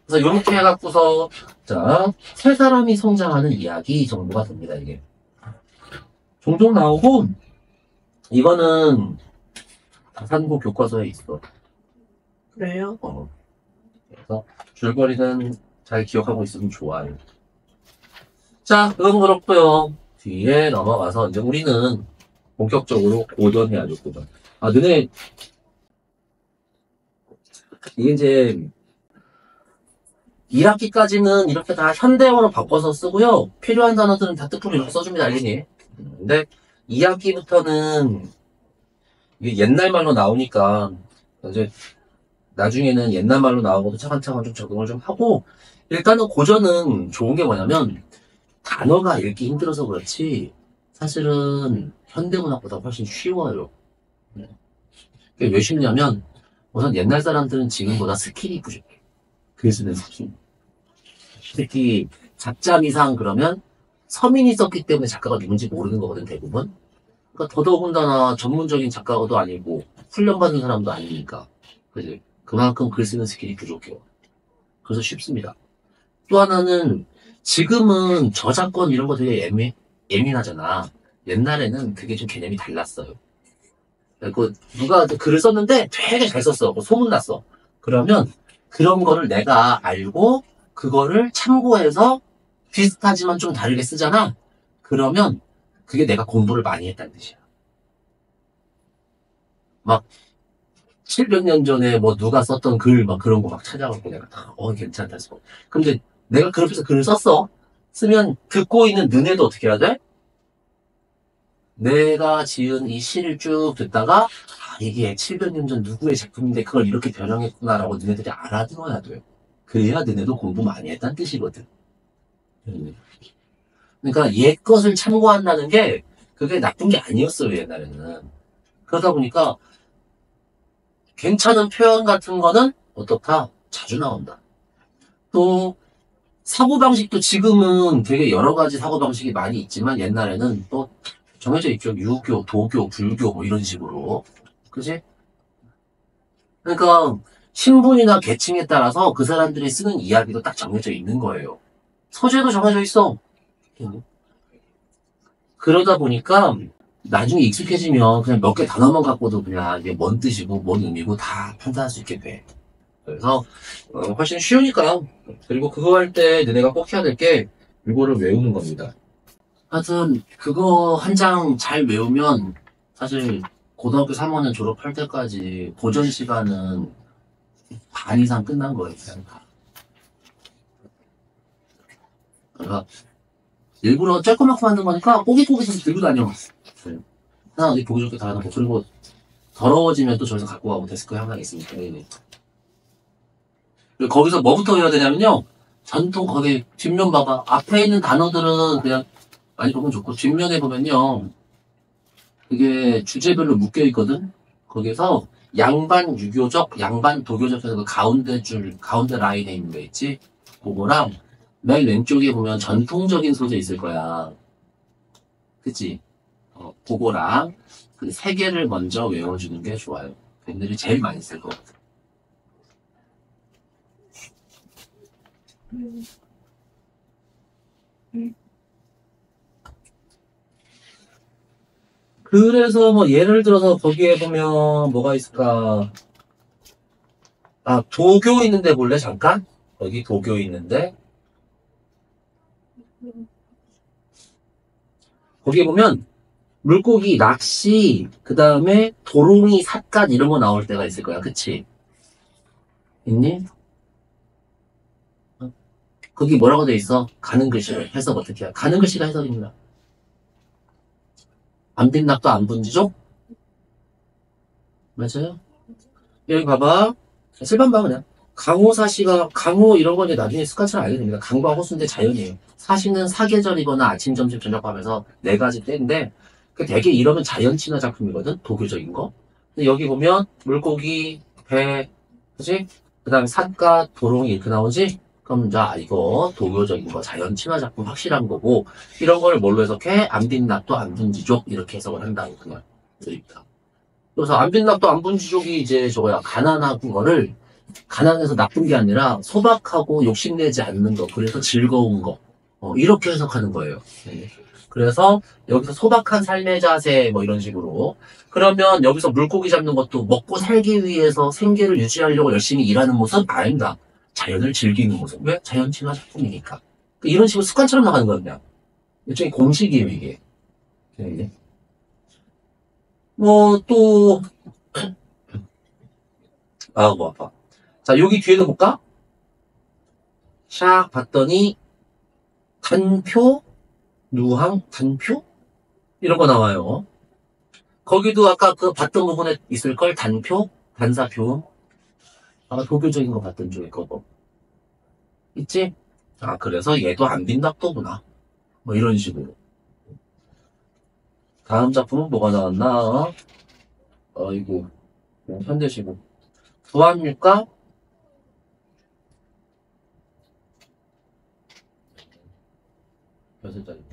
그래서 이렇게 해갖고서 자 세 사람이 성장하는 이야기 정도가 됩니다. 이게 종종 나오고 이거는 다산고 교과서에 있어. 그래요? 그래서 줄거리는 잘 기억하고 있으면 좋아요. 자, 그건 그렇고요. 뒤에 넘어가서 이제 우리는 본격적으로 고전해야죠, 고전. 아, 너네 이게 이제 1학기까지는 이렇게 다 현대어로 바꿔서 쓰고요. 필요한 단어들은 다 뜻풀이 이렇게 써줍니다, 알겠니? 근데 2학기부터는 이게 옛날 말로 나오니까 이제 나중에는 옛날 말로 나오고도 차근차근 좀 적응을 좀 하고 일단은 고전은 좋은 게 뭐냐면 단어가 읽기 힘들어서 그렇지 사실은 현대문학보다 훨씬 쉬워요. 그게 왜 쉽냐면 우선 옛날 사람들은 지금보다 스킬이 부족해. 글 쓰는 스킬. 특히 작자미상 그러면 서민이 썼기 때문에 작가가 누군지 모르는 거거든 대부분. 그러니까 더더군다나 전문적인 작가도 아니고 훈련받은 사람도 아니니까 그지? 그만큼 글 쓰는 스킬이 부족해요. 그래서 쉽습니다. 또 하나는 지금은 저작권 이런 거 되게 예민하잖아. 옛날에는 그게 좀 개념이 달랐어요. 그 누가 글을 썼는데 되게 잘 썼어. 소문났어. 그러면 그런 거를 내가 알고 그거를 참고해서 비슷하지만 좀 다르게 쓰잖아. 그러면 그게 내가 공부를 많이 했다는 뜻이야. 막 700년 전에 뭐 누가 썼던 글 막 그런 거 막 찾아갖고 내가 다 괜찮다 했어. 근데 내가 그렇게 해서 글을 썼어. 쓰면 듣고 있는 너네도 어떻게 해야 돼? 내가 지은 이 시를 쭉 듣다가 이게 700년 전 누구의 작품인데 그걸 이렇게 변형했구나라고 너네들이 알아들어야 돼요. 그래야 너네도 공부 많이 했다는 뜻이거든. 그러니까 옛 것을 참고한다는 게 그게 나쁜 게 아니었어요 옛날에는. 그러다 보니까 괜찮은 표현 같은 거는 어떻다? 자주 나온다. 또 사고방식도 지금은 되게 여러 가지 사고방식이 많이 있지만 옛날에는 또 정해져 있죠. 유교, 도교, 불교 뭐 이런 식으로. 그지? 그러니까 신분이나 계층에 따라서 그 사람들이 쓰는 이야기도 딱 정해져 있는 거예요. 소재도 정해져 있어. 그러다 보니까 나중에 익숙해지면 그냥 몇 개 단어만 갖고도 그냥 이게 뭔 뜻이고 뭔 의미고 다 판단할 수 있게 돼. 그래서 훨씬 쉬우니까. 그리고 그거 할 때 너네가 꼭 해야 될 게 이거를 외우는 겁니다. 하여튼 그거 한 장 잘 외우면 사실 고등학교 3학년 졸업할 때까지 고전 시간은 반 이상 끝난 거예요. 그냥 다. 그러니까 일부러 쬐끄맣게 만든 거니까 꼬깃꼬깃해서 들고 다녀. 하나 어디 보기 좋게 달아놓고 그리고 더러워지면 또 저기서 갖고 가고 데스크에 항상 있으니까. 그리고 거기서 뭐부터 외워야 되냐면요. 전통 거기 뒷면 봐봐. 앞에 있는 단어들은 그냥 많이 보면 좋고 뒷면에 보면요. 이게 주제별로 묶여 있거든. 거기서 양반 유교적, 양반 도교적 해서 그 가운데 줄, 가운데 라인에 있는 거 있지? 그거랑 맨 왼쪽에 보면 전통적인 소재 있을 거야. 그치? 그거랑 그 세 개를 먼저 외워주는 게 좋아요. 걔들이 제일 많이 쓸 거 같아. 그래서 뭐 예를 들어서 거기에 보면 뭐가 있을까? 아, 도교 있는데 볼래? 잠깐? 여기 도교 있는데 거기 보면 물고기, 낚시, 그 다음에 도롱이, 삿갓 이런 거 나올 때가 있을 거야. 그치? 있니? 거기 뭐라고 돼 있어? 가는 글씨를 해석 어떻게 해? 가는 글씨가 해석입니다. 안 빛납도 안 분지죠? 맞아요? 여기 봐봐. 실반 봐 그냥. 강호 사시가 강호 이런 건 이제 나중에 습관처럼 알게 됩니다. 강과 호수인데 자연이에요. 사시는 사계절이거나 아침, 점심, 저녁 하면서 네 가지 때인데 그 되게 이러면 자연 친화 작품이거든. 도교적인 거. 근데 여기 보면 물고기, 배, 그지? 그다음에 삿갓, 도롱이 이렇게 나오지? 그럼 자 이거 도교적인 거 자연 친화 작품 확실한 거고 이런 걸 뭘로 해석해? 안 빛납도 안 분지족 이렇게 해석을 한다고 그냥 드립니다. 그래서 안 빛납도 안 분지족이 이제 저거야 가난한 거를 가난해서 나쁜 게 아니라 소박하고 욕심내지 않는 거, 그래서 즐거운 거, 이렇게 해석하는 거예요. 네. 그래서 여기서 소박한 삶의 자세, 뭐 이런 식으로. 그러면 여기서 물고기 잡는 것도 먹고 살기 위해서 생계를 유지하려고 열심히 일하는 모습 아닙니다. 자연을 즐기는 모습. 왜? 자연 친화 작품이니까. 이런 식으로 습관처럼 나가는 거거든요. 일종의 공식이에요, 이게. 네. 뭐, 또, 아, 뭐 아파. 자, 여기 뒤에도 볼까? 샥 봤더니 단표, 누항, 단표? 이런 거 나와요. 거기도 아까 그 봤던 부분에 있을걸? 단표? 단사표? 아까 도교적인 거 봤던 쪽에 그거. 있지? 아, 그래서 얘도 안 빈답도구나. 뭐 이런 식으로. 다음 작품은 뭐가 나왔나? 어이구. 현대시고. 부합니까? 몇 살짜리인가?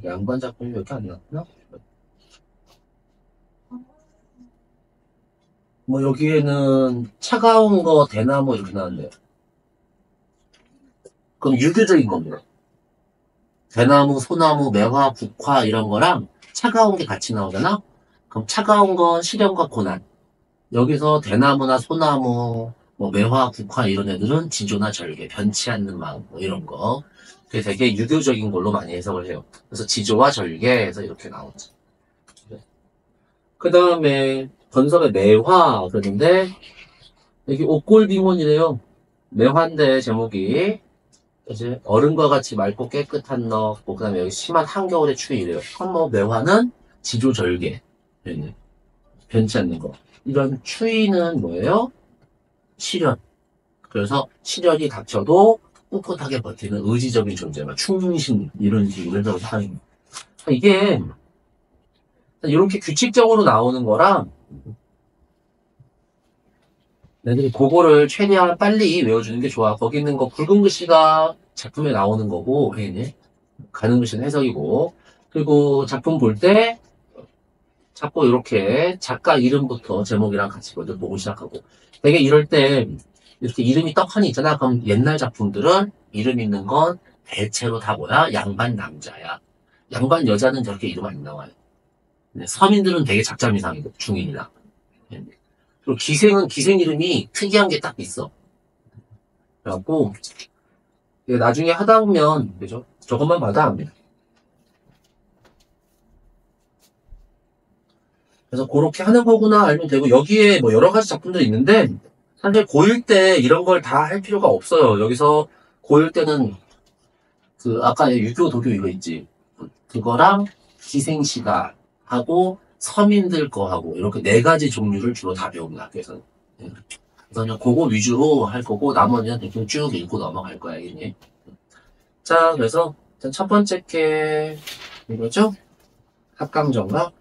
양반 작품이 몇 개 안 나왔구나? 뭐 여기에는 차가운 거, 대나무 이렇게 나왔네요. 그럼 유교적인 겁니다. 대나무, 소나무, 매화, 국화 이런 거랑 차가운 게 같이 나오잖아? 그럼 차가운 건 시련과 고난. 여기서 대나무나 소나무, 뭐 매화, 국화 이런 애들은 지조나 절개, 변치 않는 마음 뭐 이런 거. 그게 되게 유교적인 걸로 많이 해석을 해요. 그래서 지조와 절개에서 이렇게 나오죠. 그 다음에 건섭의 매화 그러는데 여기 옥골비문이래요. 매화인데 제목이 이제 어른과 같이 맑고 깨끗한 너, 뭐 그다음에 여기 심한 한겨울의 추위래요. 그럼 뭐 매화는 지조절개, 변치 않는 거. 이런 추위는 뭐예요? 시련. 그래서 시련이 닥쳐도 꿋꿋하게 버티는 의지적인 존재가 충신 이런 식으로 해서 하는. 이게 이렇게 규칙적으로 나오는 거랑 애들이 그거를 최대한 빨리 외워주는 게 좋아. 거기 있는 거 붉은 글씨가 작품에 나오는 거고, 가는 글씨는 해석이고, 그리고 작품 볼 때 자꾸 이렇게 작가 이름부터 제목이랑 같이 먼저 보고 시작하고, 되게 이럴 때 이렇게 이름이 떡하니 있잖아. 그럼 옛날 작품들은 이름 있는 건 대체로 다 뭐야? 양반 남자야. 양반 여자는 저렇게 이름 안 나와요. 근데 서민들은 되게 작자미상이고, 중인이나. 그리고 기생은 기생 이름이 특이한 게 딱 있어. 그래갖고 나중에 하다 보면 그죠? 저것만 봐도 압니다. 그래서 그렇게 하는 거구나 알면 되고 여기에 뭐 여러 가지 작품들이 있는데 사실 고1 때 이런 걸 다 할 필요가 없어요. 여기서 고1 때는 그 아까 유교 도교 이거 있지. 그거랑 기생시가 하고 서민들 거 하고 이렇게 네 가지 종류를 주로 다 배웁니다. 학교에서는. 그래서 그냥 그거 위주로 할 거고 나머지는 대충 쭉 읽고 넘어갈 거야. 이게. 자, 그래서 첫 번째 게 이거죠? 합강정가.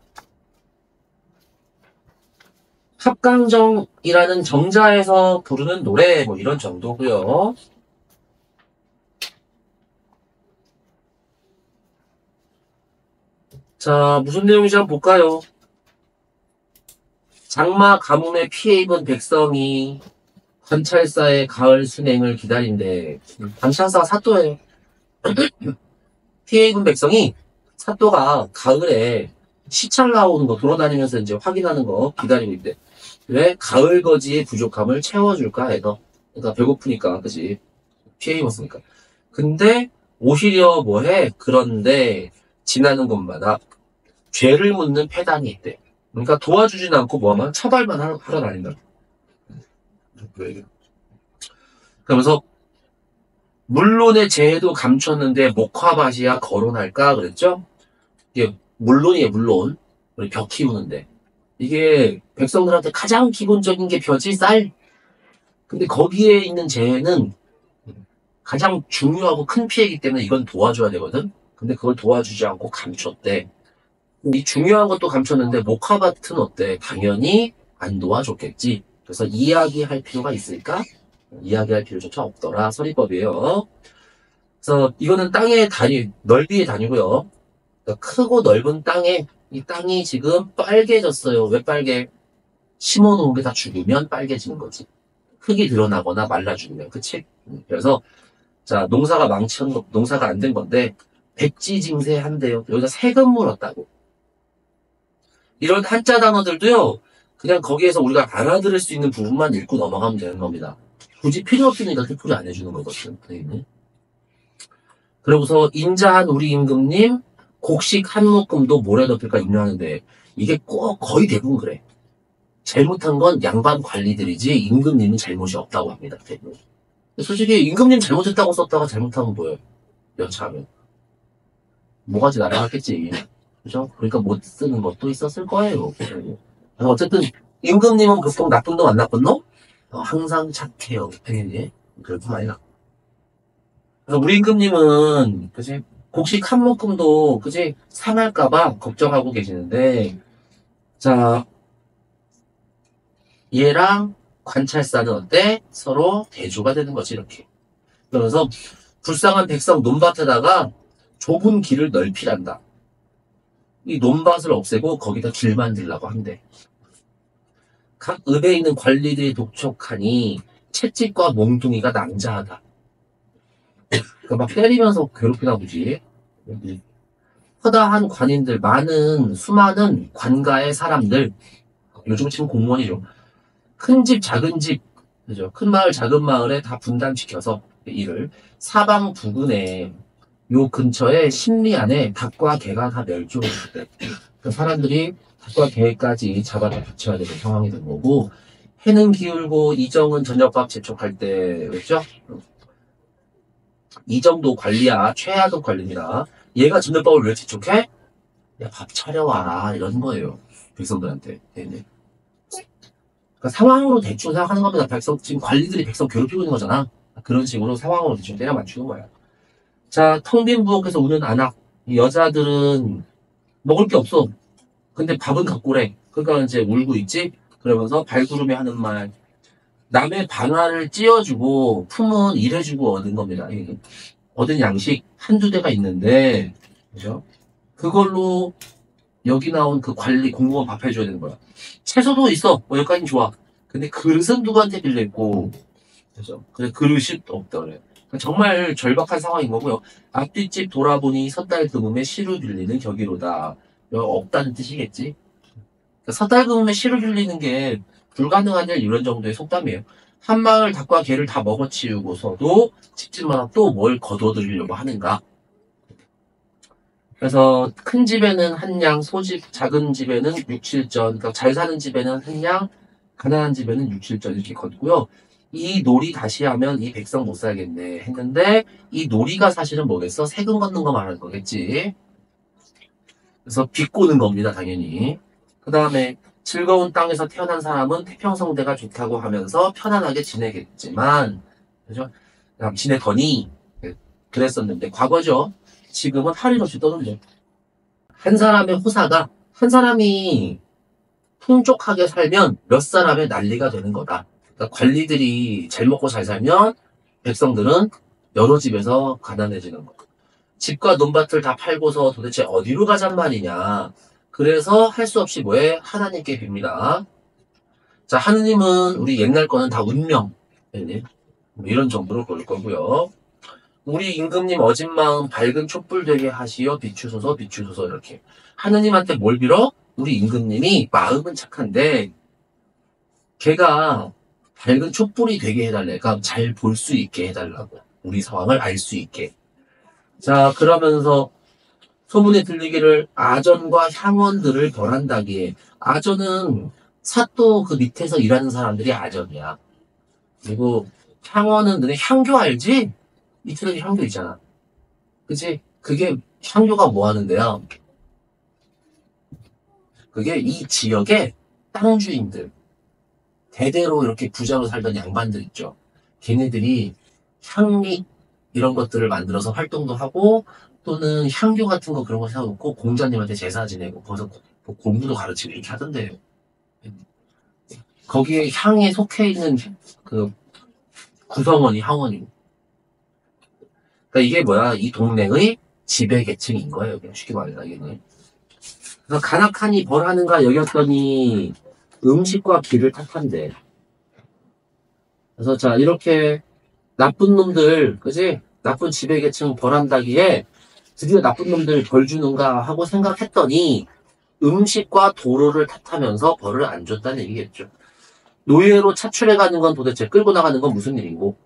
합강정이라는 정자에서 부르는 노래 뭐 이런 정도고요. 자, 무슨 내용인지 한번 볼까요? 장마 가뭄에 피해 입은 백성이 관찰사의 가을 순행을 기다린대. 관찰사가 사또예요. 피해 입은 백성이 사또가 가을에 시찰 나오는 거 돌아다니면서 이제 확인하는 거 기다리고 있대. 왜? 가을 거지의 부족함을 채워줄까 해서. 그러니까 배고프니까, 그지? 피해 입었으니까. 근데 오히려 뭐해? 그런데 지나는 곳마다 죄를 묻는 패단이 있대. 그러니까 도와주진 않고 뭐하면 처벌만 하러 다닌다. 그러면서 물론의 죄도 감췄는데 목화밭이야 거론할까 그랬죠? 이게 물론이에요, 물론. 우리 벼 키우는데. 이게 백성들한테 가장 기본적인 게 벼지, 쌀. 근데 거기에 있는 재해는 가장 중요하고 큰 피해이기 때문에 이건 도와줘야 되거든? 근데 그걸 도와주지 않고 감췄대. 이 중요한 것도 감췄는데 목화밭은 어때? 당연히 안 도와줬겠지. 그래서 이야기할 필요가 있을까? 이야기할 필요조차 없더라. 서리법이에요. 그래서 이거는 땅의 단위, 넓이의 단위고요. 그러니까 크고 넓은 땅에 이 땅이 지금 빨개졌어요. 왜 빨개? 심어놓은 게 다 죽으면 빨개지는 거지. 흙이 드러나거나 말라 죽으면, 그치? 그래서 자 농사가 농사가 안 된 건데 백지징세한대요. 여기다 세금 물었다고. 이런 한자 단어들도요. 그냥 거기에서 우리가 알아들을 수 있는 부분만 읽고 넘어가면 되는 겁니다. 굳이 필요 없으니까 풀이 안 해주는 거거든. 그러고서 인자한 우리 임금님 곡식 한 묶음도 모래 덮일까 염려하는데 이게 꼭 거의 대부분 그래. 잘못한 건 양반 관리들이지 임금님은 잘못이 없다고 합니다. 대부분. 솔직히 임금님 잘못했다고 썼다가 잘못하면 뭐예요? 여차하면 뭐가지 날아갔겠지. 그죠? 그러니까 못 쓰는 것도 있었을 거예요. 어쨌든 임금님은 보통 나쁜 놈 안 나쁜 놈? 항상 착해요. 당연히 그렇고 많이 나. 그래서 우리 임금님은 그지 곡식 한 묶음도 그지 상할까봐 걱정하고 계시는데 자 얘랑 관찰사는 어때? 서로 대조가 되는 거지 이렇게. 그러면서 불쌍한 백성 논밭에다가 좁은 길을 넓히란다. 이 논밭을 없애고 거기다 길 만들려고 한대. 각 읍에 있는 관리들이 독촉하니 채찍과 몽둥이가 낭자하다. 그러니까 막 때리면서 괴롭히나 보지. 허다한 관인들, 수많은 관가의 사람들, 요즘 치면 공무원이죠. 큰 집, 작은 집, 그죠? 큰 마을, 작은 마을에 다 분단시켜서 일을 사방 부근에 요 근처에 심리 안에 닭과 개가 다 멸종을 했대. 그 사람들이 닭과 개까지 잡아다 붙여야 되는 상황이 된 거고 해는 기울고 이정은 저녁밥 재촉할 때 그랬죠? 이정도 관리야 최하급 관리입니다. 얘가 저녁밥을 왜 재촉해? 야, 밥 차려와라 이런 거예요. 백성들한테. 네네. 그러니까 상황으로 대충 생각하는 겁니다. 지금 관리들이 백성 괴롭히고 있는 거잖아. 그런 식으로 상황으로 대충 때려 맞추는 거야. 자, 텅 빈 부엌에서 우는 안악. 이 여자들은 먹을 게 없어. 근데 밥은 갖고 오래. 그러니까 이제 울고 있지? 그러면서 발구름이 하는 말. 남의 방아를 찧어주고 품은 일해주고 얻은 겁니다. 얻은 양식 한두 대가 있는데, 그죠? 그걸로 여기 나온 그 관리 공무원 밥 해줘야 되는 거야. 채소도 있어. 뭐 여기까지는 좋아. 근데 그릇은 누구한테 빌렸고, 그죠? 그래, 그릇이 없다 그래. 정말 절박한 상황인 거고요. 앞뒷집 돌아보니 섣달 금음에 시루 빌리는 격이로다. 없다는 뜻이겠지. 그러니까 섣달 금음에 시루 빌리는 게 불가능한 일 이런 정도의 속담이에요. 한 마을 닭과 개를 다 먹어치우고서도 집집마다 또 뭘 거둬들이려고 하는가. 그래서 큰 집에는 한 양, 소집, 작은 집에는 6, 7전, 그러니까 잘 사는 집에는 한 양, 가난한 집에는 6, 7전 이렇게 걷고요. 이 놀이 다시 하면 이 백성 못 살겠네 했는데 이 놀이가 사실은 뭐겠어? 세금 걷는 거 말하는 거겠지. 그래서 비꼬는 겁니다, 당연히. 그 다음에 즐거운 땅에서 태어난 사람은 태평성대가 좋다고 하면서 편안하게 지내겠지만, 그죠? 지내더니 그랬었는데 과거죠. 지금은 할 일 없이 떠들죠. 한 사람의 호사가 한 사람이 풍족하게 살면 몇 사람의 난리가 되는 거다. 그러니까 관리들이 잘 먹고 잘 살면 백성들은 여러 집에서 가난해지는 거. 집과 논밭을 다 팔고서 도대체 어디로 가잔 말이냐. 그래서 할 수 없이 뭐해? 하나님께 빕니다. 자, 하느님은 우리 옛날 거는 다 운명. 뭐 이런 정도로 볼 거고요. 우리 임금님 어진 마음 밝은 촛불 되게 하시어 비추소서 비추소서 이렇게. 하느님한테 뭘 빌어? 우리 임금님이 마음은 착한데 걔가 밝은 촛불이 되게 해달래. 그러니까 잘 볼 수 있게 해달라고. 우리 상황을 알 수 있게. 자, 그러면서 소문에 들리기를 아전과 향원들을 벌한다기에. 아전은 사또 그 밑에서 일하는 사람들이 아전이야. 그리고 향원은 너네 향교 알지? 이태리 향교 있잖아. 그치? 그게 향교가 뭐 하는데요? 그게 이 지역의 땅 주인들, 대대로 이렇게 부자로 살던 양반들 있죠. 걔네들이 향리 이런 것들을 만들어서 활동도 하고 또는 향교 같은 거 그런 거 사놓고 공자님한테 제사 지내고 거기서 공부도 가르치고 이렇게 하던데요. 거기에 향에 속해 있는 그 구성원이 향원이고. 그러니까 이게 뭐야? 이 동네의 지배계층인 거예요. 그냥 쉽게 말하자면. 그래서 간악하니 벌하는가 여겼더니 음식과 기를 탓한대. 그래서 자 이렇게 나쁜 놈들, 그지? 나쁜 지배계층 벌한다기에 드디어 나쁜 놈들 벌 주는가 하고 생각했더니 음식과 도로를 탓하면서 벌을 안 줬다는 얘기겠죠. 노예로 차출해가는 건 도대체 끌고 나가는 건 무슨 일이고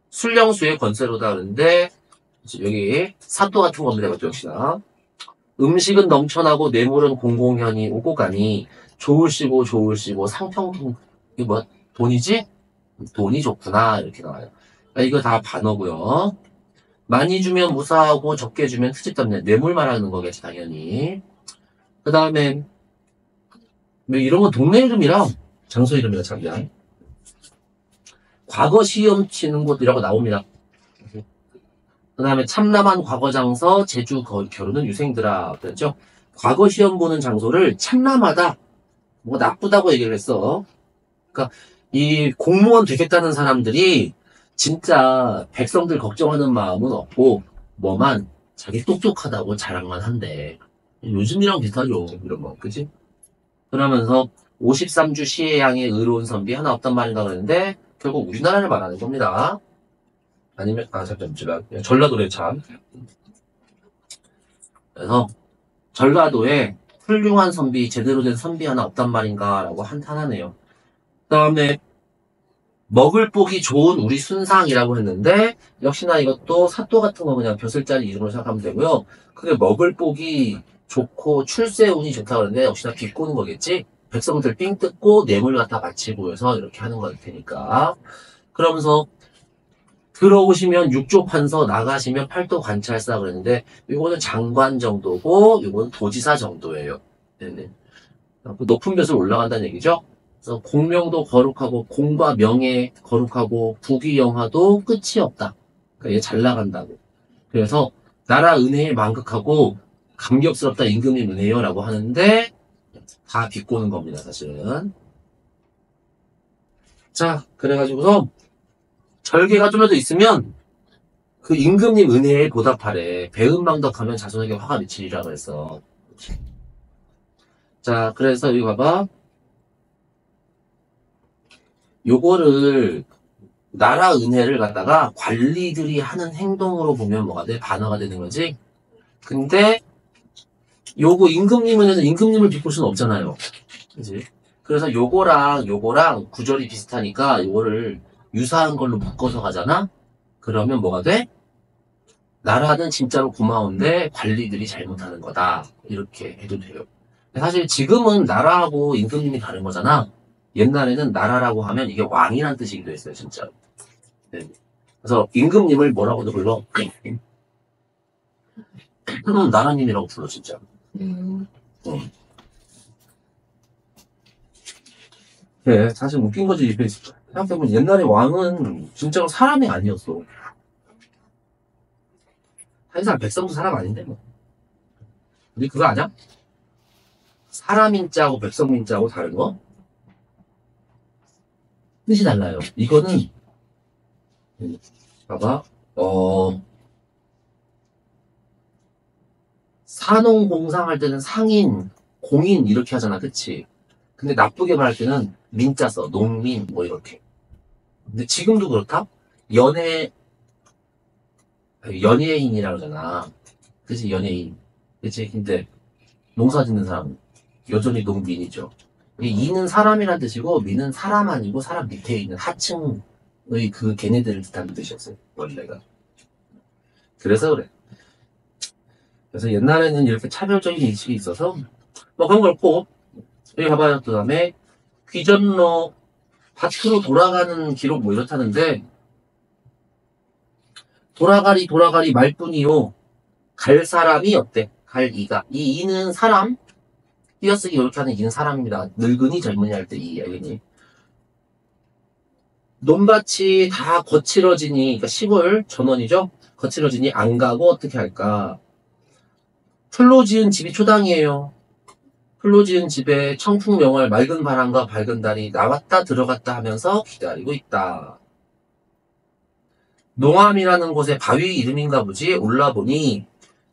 술령수의 권세로다 그러는데 여기 사또 같은 겁니다. 이것도 역시나 음식은 넘쳐나고 뇌물은 공공연히 오고 가니 좋을시고 좋을시고 상평통 이거 뭐 돈이지? 돈이 좋구나 이렇게 나와요. 그러니까 이거 다 반어고요. 많이 주면 무사하고 적게 주면 트집답네. 뇌물 말하는 거겠지 당연히. 그 다음에 뭐 이런 건 동네 이름이랑 장소 이름이라 참이야. 과거 시험 치는 곳이라고 나옵니다. 그 다음에 참남한 과거장서 제주 결혼은 유생들아 그랬죠. 과거 시험 보는 장소를 참남하다 뭐 나쁘다고 얘기를 했어. 그러니까 이 공무원 되겠다는 사람들이 진짜 백성들 걱정하는 마음은 없고 뭐만 자기 똑똑하다고 자랑만 한대. 요즘이랑 비슷하죠 이런 거 그치? 그러면서 53주 시해 양의 의로운 선비 하나 없단 말인가 그랬는데 결국 우리나라를 말하는 겁니다. 아니면 잠시만 전라도래 참. 그래서 전라도에 훌륭한 선비 제대로 된 선비 하나 없단 말인가 라고 한탄하네요. 그 다음에 먹을 복이 좋은 우리 순상이라고 했는데 역시나 이것도 사또 같은 거 그냥 벼슬자리 이름으로 생각하면 되고요. 그게 먹을 복이 좋고 출세운이 좋다고 그러는데 역시나 비꼬는 거겠지. 백성들 삥 뜯고 뇌물 갖다 바치고 해서 이렇게 하는 걸 테니까. 그러면서 들어오시면 육조 판서 나가시면 팔도 관찰사 그랬는데 이거는 장관 정도고 이거는 도지사 정도예요. 네네. 높은 벼슬 올라간다는 얘기죠. 그래서 공명도 거룩하고 공과 명예 거룩하고 부귀 영화도 끝이 없다. 그러니까 얘 잘 나간다고. 그래서 나라 은혜에 만극하고 감격스럽다 임금님 은혜요라고 하는데 다 비꼬는 겁니다 사실은. 자 그래가지고서 절개가 좀 더 있으면 그 임금님 은혜에 보답하래. 배은망덕하면 자손에게 화가 미치리라 그랬어. 자 그래서 여기 봐봐. 요거를 나라 은혜를 갖다가 관리들이 하는 행동으로 보면 뭐가 돼? 반화가 되는 거지. 근데 요거 임금님 은혜는 임금님을 비꿀 수는 없잖아요. 그지? 그래서 요거랑 구절이 비슷하니까 요거를 유사한 걸로 묶어서 가잖아? 그러면 뭐가 돼? 나라는 진짜로 고마운데 관리들이 잘못하는 거다. 이렇게 해도 돼요. 사실 지금은 나라하고 임금님이 다른 거잖아. 옛날에는 나라라고 하면 이게 왕이란 뜻이기도 했어요, 진짜. 네. 그래서 임금님을 뭐라고도 불러? 나라님이라고 불러, 진짜. 네, 사실 웃긴 거지. 생각해보면 옛날에 왕은 진짜로 사람이 아니었어. 한사람 백성도 사람 아닌데 뭐. 우리 그거 아냐? 사람인자하고 백성민자하고 다른 거? 뜻이 달라요. 이거는 봐봐. 산농공상 할 때는 상인, 공인 이렇게 하잖아. 그치? 근데 나쁘게 말할 때는 민자 써. 농민 뭐 이렇게. 근데 지금도 그렇다? 연애 연예인이라고 그러잖아. 그치, 연예인. 그치, 근데 농사 짓는 사람, 여전히 농민이죠. 이 이는 사람이란 뜻이고, 미는 사람 아니고 사람 밑에 있는 하층의 그 걔네들을 뜻하는 뜻이었어요, 원래가. 그래서 그래. 그래서 옛날에는 이렇게 차별적인 인식이 있어서, 뭐 그런 걸 꼭, 여기 봐봐요. 그 다음에, 귀전로, 밭으로 돌아가는 기록 뭐 이렇다는데, 돌아가리 말뿐이요. 갈 사람이 없대. 갈 이가. 이 이는 사람, 띄어쓰기 이렇게 하는 이는 사람입니다. 늙은이 젊은이 할 때 이, 알겠니? 논밭이 다 거칠어지니, 그러니까 시골 전원이죠? 거칠어지니 안 가고 어떻게 할까? 풀로 지은 집이 초당이에요. 풀로 지은 집에 청풍명월 맑은 바람과 밝은 달이 나왔다 들어갔다 하면서 기다리고 있다. 농암이라는 곳의 바위 이름인가 보지 올라보니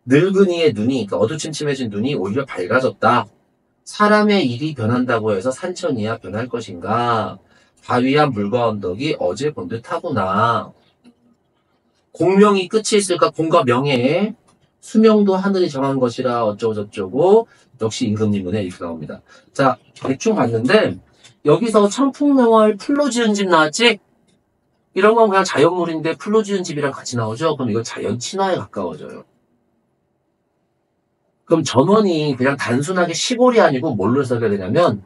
늙은이의 눈이, 그러니까 어두침침해진 눈이 오히려 밝아졌다. 사람의 일이 변한다고 해서 산천이야 변할 것인가? 바위와 물과 언덕이 어제 본 듯하구나. 공명이 끝이 있을까? 공과 명예. 수명도 하늘이 정한 것이라 어쩌고 저쩌고. 역시 임금님문에 이렇게 나옵니다. 자, 대충 봤는데 여기서 청풍명월 풀로 지은 집 나왔지? 이런 건 그냥 자연물인데 풀로 지은 집이랑 같이 나오죠? 그럼 이건 자연 친화에 가까워져요. 그럼 전원이 그냥 단순하게 시골이 아니고 뭘로 써야 되냐면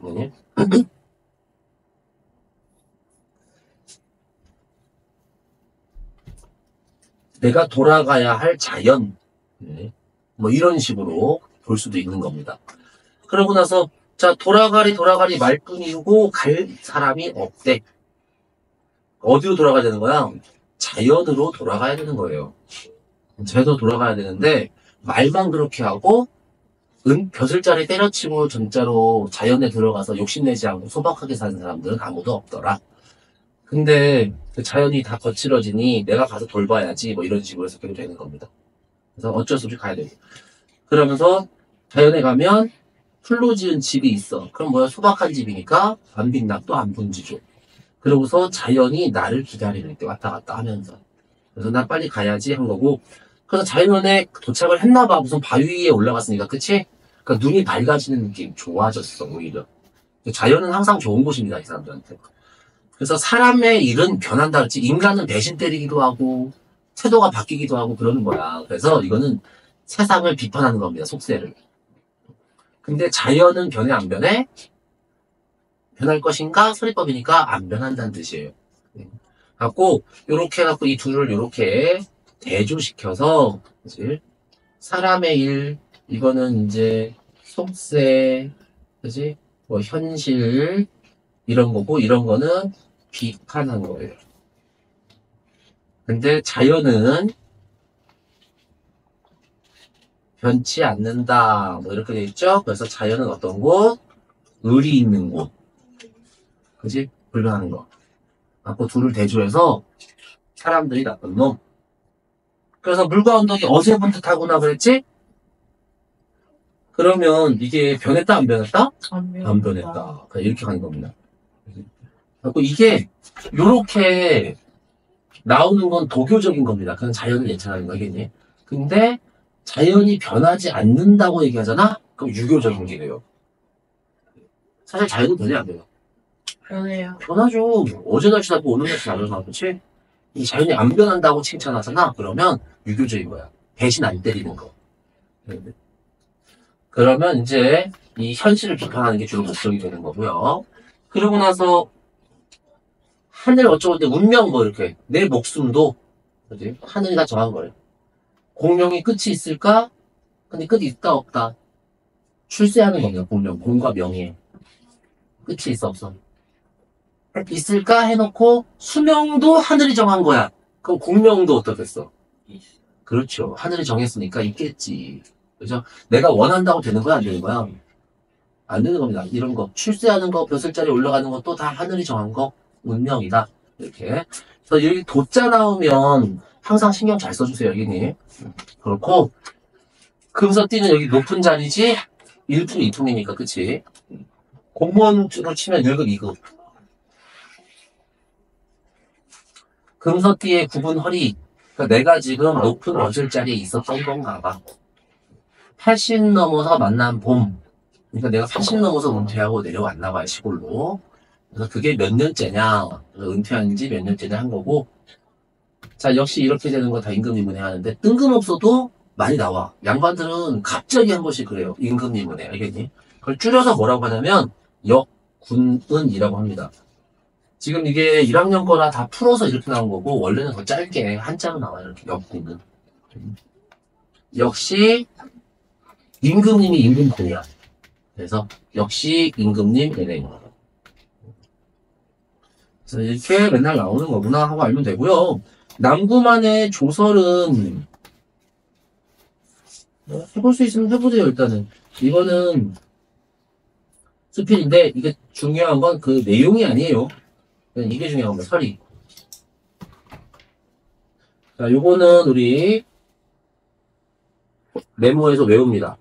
내가 돌아가야 할 자연 뭐 이런 식으로 볼 수도 있는 겁니다. 그러고 나서 자 돌아가리 말뿐이고 갈 사람이 없대. 어디로 돌아가야 되는 거야? 자연으로 돌아가야 되는 거예요. 자연으로 돌아가야 되는데 말만 그렇게 하고 벼슬자리 때려치고 전자로 자연에 들어가서 욕심내지 않고 소박하게 사는 사람들은 아무도 없더라. 근데 그 자연이 다 거칠어지니 내가 가서 돌봐야지 뭐 이런 식으로 해석해도 되는 겁니다. 그래서 어쩔 수 없이 가야 되고. 그러면서 자연에 가면 풀로 지은 집이 있어. 그럼 뭐야? 소박한 집이니까 안 빛나도 안 분지죠. 그러고서 자연이 나를 기다리는 때 왔다 갔다 하면서. 그래서 나 빨리 가야지 한 거고. 그래서 자연에 도착을 했나 봐. 무슨 바위 위에 올라갔으니까, 그치? 그러니까 눈이 밝아지는 느낌 좋아졌어, 오히려. 자연은 항상 좋은 곳입니다, 이 사람들한테. 그래서 사람의 일은 변한다 그랬지. 인간은 배신 때리기도 하고, 태도가 바뀌기도 하고 그러는 거야. 그래서 이거는 세상을 비판하는 겁니다, 속세를. 근데 자연은 변해, 안 변해? 변할 것인가? 소리법이니까 안 변한다는 뜻이에요. 갖고, 요렇게 해갖고 이 둘을 요렇게 대조시켜서, 그치? 사람의 일, 이거는 이제 속세, 그치? 뭐 현실, 이런 거고, 이런 거는 비판한 거예요. 근데 자연은 변치 않는다. 뭐 이렇게 돼 있죠? 그래서 자연은 어떤 곳? 의리 있는 곳. 그치? 불변하는 거. 갖고 둘을 대조해서 사람들이 나쁜 놈. 그래서 물과 언덕이 어제 본 듯하구나 그랬지? 그러면 이게 변했다 안 변했다? 안 변했다. 이렇게 가는 겁니다. 갖고 이게 요렇게 나오는 건 도교적인 겁니다. 그냥 자연을 예찬하는 거겠니? 근데 자연이 변하지 않는다고 얘기하잖아? 그럼 유교적인 게 돼요. 사실 자연은 변해 안 돼요. 변해요. 변하죠. 어제 날씨 다르고 오늘 날씨 다르잖아. 그치? 이 자연이 안 변한다고 칭찬하잖아? 그러면 유교적인 거야. 배신 안 때리는 거. 그러면 이제 이 현실을 비판하는 게 주로 목적이 되는 거고요. 그러고 나서 하늘 어쩌고 운명 뭐 이렇게 내 목숨도 그치? 하늘이 다 정한 거예요. 공명이 끝이 있을까? 근데 끝이 있다 없다. 출세하는 겁니다. 공명, 공과 명예. 끝이 있어 없어. 있을까 해놓고 수명도 하늘이 정한 거야. 그럼 공명도 어떻겠어? 그렇죠. 하늘이 정했으니까 있겠지. 그죠? 내가 원한다고 되는 거야 안 되는 거야? 안 되는 겁니다. 이런 거 출세하는 거 벼슬자리 올라가는 것도 다 하늘이 정한 거 운명이다. 이렇게. 그래서 여기 도자 나오면 항상 신경 잘 써주세요. 여기니. 그렇고 금서 띠는 여기 높은 자리지 1품 2품이니까 그치? 공무원으로 치면 1급 2급. 금서띠의 굽은 허리 그러니까 내가 지금 높은 어질자리에 있었던 건가 봐. 80 넘어서 만난 봄. 그러니까 내가 80 넘어서 은퇴하고 내려왔나 봐요, 시골로. 그래서 그게 몇 년째냐, 은퇴한 지 몇 년째냐 한 거고. 자, 역시 이렇게 되는 거 다 임금리문에 하는데, 뜬금없어도 많이 나와. 양반들은 갑자기 한 번씩 그래요. 임금리문에. 알겠니? 그걸 줄여서 뭐라고 하냐면, 역군은이라고 합니다. 지금 이게 1학년 거라 다 풀어서 이렇게 나온 거고, 원래는 더 짧게 한자로 나와요. 이렇게 역군은. 역시, 임금님이 임금군이야. 그래서, 역시 임금님 은행. 그래서 이렇게 맨날 나오는 거구나 하고 알면 되고요. 남구만의 조설은 해볼 수 있으면 해보세요. 일단은 이거는 수필인데 이게 중요한 건 그 내용이 아니에요. 이게 중요한 겁니다. 설이. 자, 요거는 우리 메모에서 외웁니다.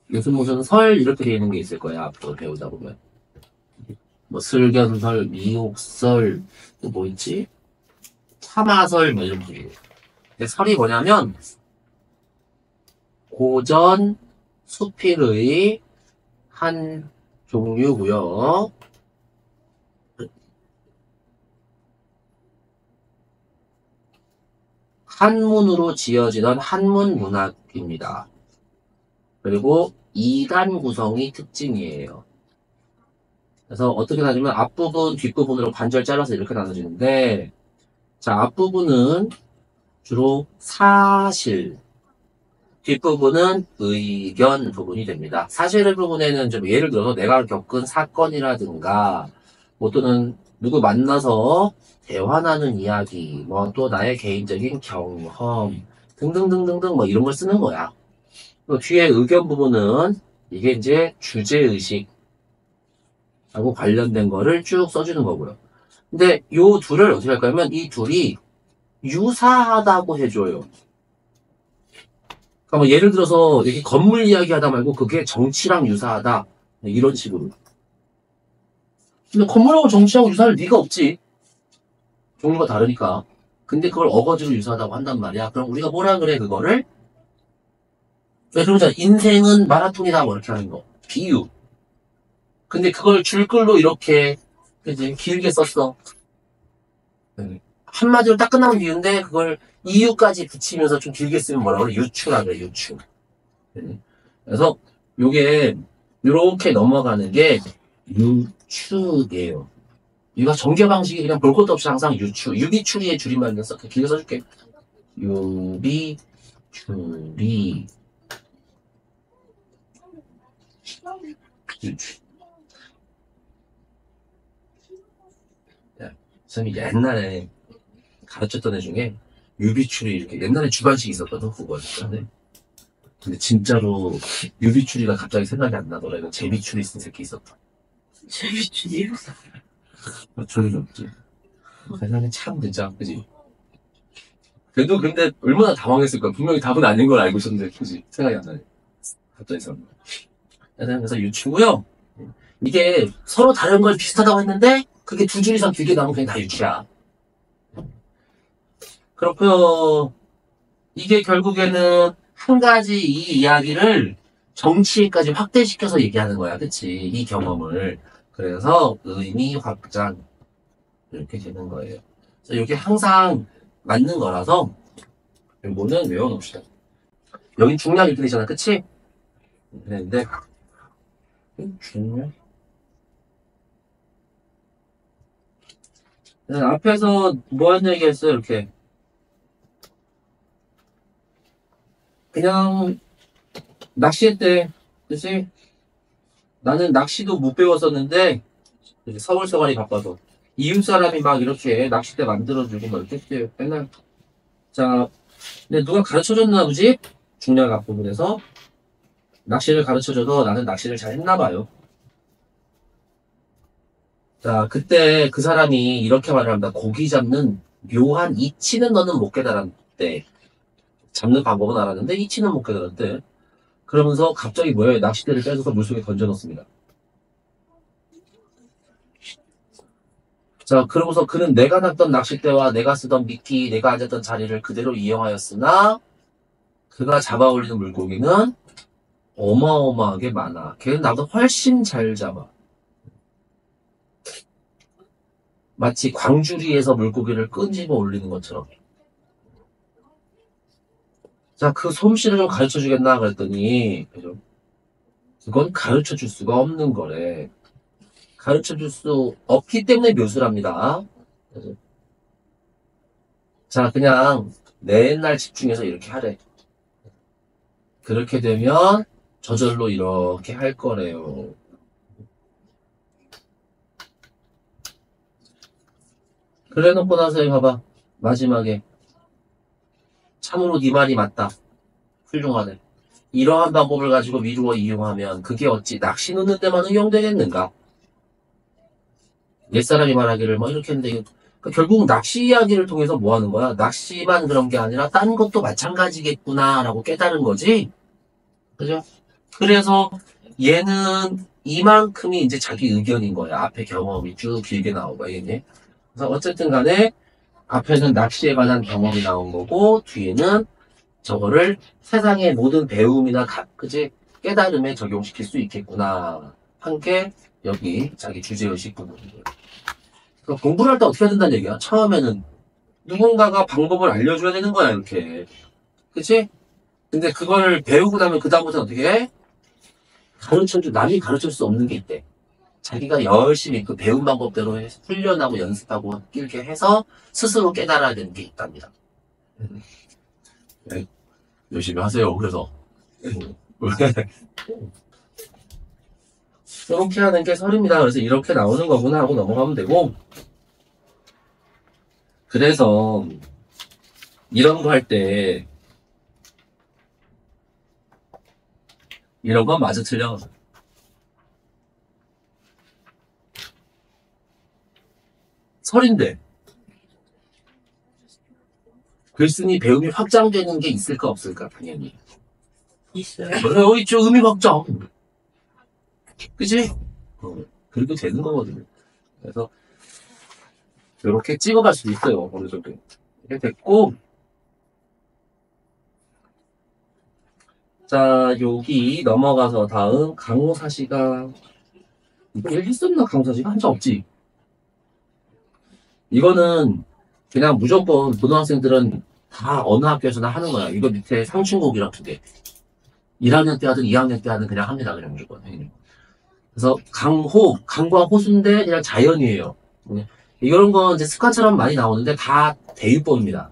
무슨 설 이렇게 되어 있는 게 있을 거야. 앞으로 배우다 보면 뭐 슬견설, 미옥설, 또 뭐 있지? 참화설 뭐 이런 식으로. 근데 설이 뭐냐면 고전 수필의 한 종류고요. 한문으로 지어지던 한문 문학입니다. 그리고 2단 구성이 특징이에요. 그래서 어떻게 나누면 앞부분, 뒷부분으로 반절 잘라서 이렇게 나눠지는데, 자, 앞부분은 주로 사실, 뒷부분은 의견 부분이 됩니다. 사실 부분에는 좀 예를 들어서 내가 겪은 사건이라든가, 뭐 또는 누구 만나서 대화나는 이야기, 뭐 또 나의 개인적인 경험, 등등등등등 뭐 이런 걸 쓰는 거야. 또 뒤에 의견 부분은 이게 이제 주제의식, 하고 관련된 거를 쭉 써주는 거고요. 근데 요 둘을 어떻게 할까 하면 이 둘이 유사하다고 해줘요. 그러니까 뭐 예를 들어서 이렇게 건물 이야기 하다 말고 그게 정치랑 유사하다. 이런 식으로. 근데 건물하고 정치하고 유사할 리가 없지. 종류가 다르니까. 근데 그걸 어거지로 유사하다고 한단 말이야. 그럼 우리가 뭐라 그래 그거를? 왜 그러잖아. 인생은 마라톤이다 뭐 이렇게 하는 거. 비유. 근데 그걸 줄글로 이렇게 그치? 길게 썼어. 한마디로 딱 끝나면 비유인데 그걸 이유까지 붙이면서 좀 길게 쓰면 뭐라고 그래? 유추라 그래, 유추. 그래서 요게 이렇게 넘어가는 게 유추예요. 이거 전개 방식이 그냥 볼 것도 없이 항상 유추. 유비추리의 줄임말을 써. 길게 써줄게. 유비추리. 유추. 선생님이 옛날에 가르쳤던 애 중에 유비추리 이렇게 옛날에 주관식이 있었거든 국어니까. 근데 진짜로 유비추리가 갑자기 생각이 안 나더라. 이거 제비추리 쓴 새끼 있었다. 재밌지? 저리 없지. 세상에 참 진짜 그지. 그래도 근데 얼마나 당황했을까. 분명히 답은 아닌 걸 알고 있었는데 그지. 생각이 안 나네. 갑자기 생각. 그래서 유추고요. 이게 서로 다른 걸 비슷하다고 했는데 그게 두 줄 이상 길게 나오면 그냥 다 유추야. 그렇고요. 이게 결국에는 한 가지 이 이야기를 정치에까지 확대시켜서 얘기하는 거야. 그치? 이 경험을. 그래서 의미 확장 이렇게 되는 거예요. 그래서 이게 항상 맞는 거라서 이거는 외워놓읍시다. 여긴 중량 이렇게 되잖아. 그치? 그랬는데 중량 앞에서 뭐 한 얘기 했어요? 이렇게 그냥 낚시했대. 그치? 나는 낚시도 못 배웠었는데 서울 생활이 바빠서 이웃 사람이 막 이렇게 낚싯대 만들어주고 막 이렇게 했대요. 맨날. 자, 근데 누가 가르쳐줬나 보지? 중량 앞부분에서 낚시를 가르쳐줘도 나는 낚시를 잘 했나 봐요. 자, 그때 그 사람이 이렇게 말을 합니다. 고기 잡는 묘한 이치는 너는 못 깨달았대. 잡는 방법은 알았는데 이치는 못 깨달았대. 그러면서 갑자기 뭐예요? 낚싯대를 빼서 물속에 던져넣습니다. 자, 그러고서 그는 내가 놨던 낚싯대와 내가 쓰던 미끼, 내가 앉았던 자리를 그대로 이용하였으나 그가 잡아 올리는 물고기는 어마어마하게 많아. 걔는 나보다 훨씬 잘 잡아. 마치 광주리에서 물고기를 끈집어 올리는 것처럼. 자, 그 솜씨를 좀 가르쳐 주겠나 그랬더니 그건 가르쳐 줄 수가 없는 거래. 가르쳐 줄 수 없기 때문에 묘수랍니다. 자, 그냥 맨날 집중해서 이렇게 하래. 그렇게 되면 저절로 이렇게 할 거래요. 그래 놓고 나서 봐봐. 마지막에 참으로 네 말이 맞다. 훌륭하네. 이러한 방법을 가지고 미루어 이용하면 그게 어찌 낚시 놓는 데만 응용되겠는가? 옛사람이 말하기를 뭐 이렇게 했는데 그러니까 결국 낚시 이야기를 통해서 뭐 하는 거야? 낚시만 그런 게 아니라 딴 것도 마찬가지겠구나 라고 깨달은 거지. 그죠? 그래서 얘는 이만큼이 이제 자기 의견인 거야. 앞에 경험이 쭉 길게 나오고 얘네. 그래서 어쨌든 간에 앞에는 낚시에 관한 경험이 나온 거고 뒤에는 저거를 세상의 모든 배움이나 그지 깨달음에 적용시킬 수 있겠구나 한 게 여기 자기 주제의식 부분이에요. 그러니까 공부를 할 때 어떻게 해야 된다는 얘기야? 처음에는 누군가가 방법을 알려줘야 되는 거야 이렇게. 그치? 근데 그걸 배우고 나면 그 다음부터는 어떻게 해? 남이 가르칠 수 없는 게 있대. 자기가 열심히 그 배운 방법대로 훈련하고 연습하고 이렇게 해서 스스로 깨달아야 되는 게 있답니다. 네, 열심히 하세요. 그래서 이렇게 하는 게 설입니다. 그래서 이렇게 나오는 거구나 하고 넘어가면 되고, 그래서 이런 거 할 때 이런 건 맞아 틀려. 설인데 글쓴이 배움이 확장되는 게 있을까 없을까? 당연히 있어요. 여기 있죠. 의미 확장. 그치? 그렇게 되는 거거든요. 그래서 이렇게 찍어갈 수도 있어요. 어느 정도 이렇게 됐고, 자 여기 넘어가서 다음 강호사시가 이거 했었나? 강호사시가 한 적 없지? 이거는 그냥 무조건 고등학생들은 다 어느 학교에서나 하는 거야. 이거 밑에 상충곡이랑 두 개. 1학년 때 하든 2학년 때 하든 그냥 합니다. 그냥 무조건. 그래서 강과 호수인데 그냥 자연이에요. 이런 건 이제 습관처럼 많이 나오는데 다 대유법입니다.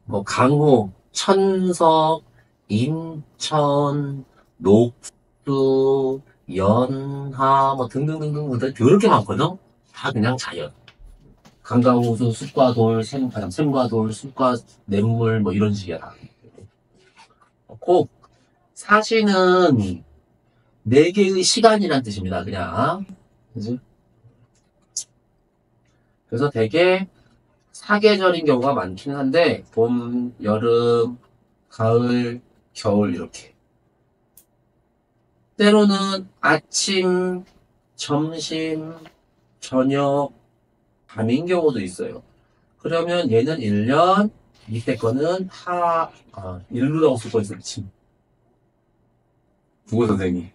뭐 강호, 천석, 인천, 녹수, 연하 뭐 등등등등 이렇게 많거든. 다 그냥 자연. 강강호수, 숲과 돌, 샘과 돌, 숲과 냇물 뭐 이런 식이야 다. 꼭 사시는 4개의 시간이란 뜻입니다. 그냥. 그지? 그래서 되게 사계절인 경우가 많긴 한데 봄, 여름, 가을, 겨울 이렇게. 때로는 아침, 점심, 저녁, 밤인 경우도 있어요. 그러면 얘는 1년, 밑에 거는 일루라고 쓸 뻔했어, 미친. 국어 선생님.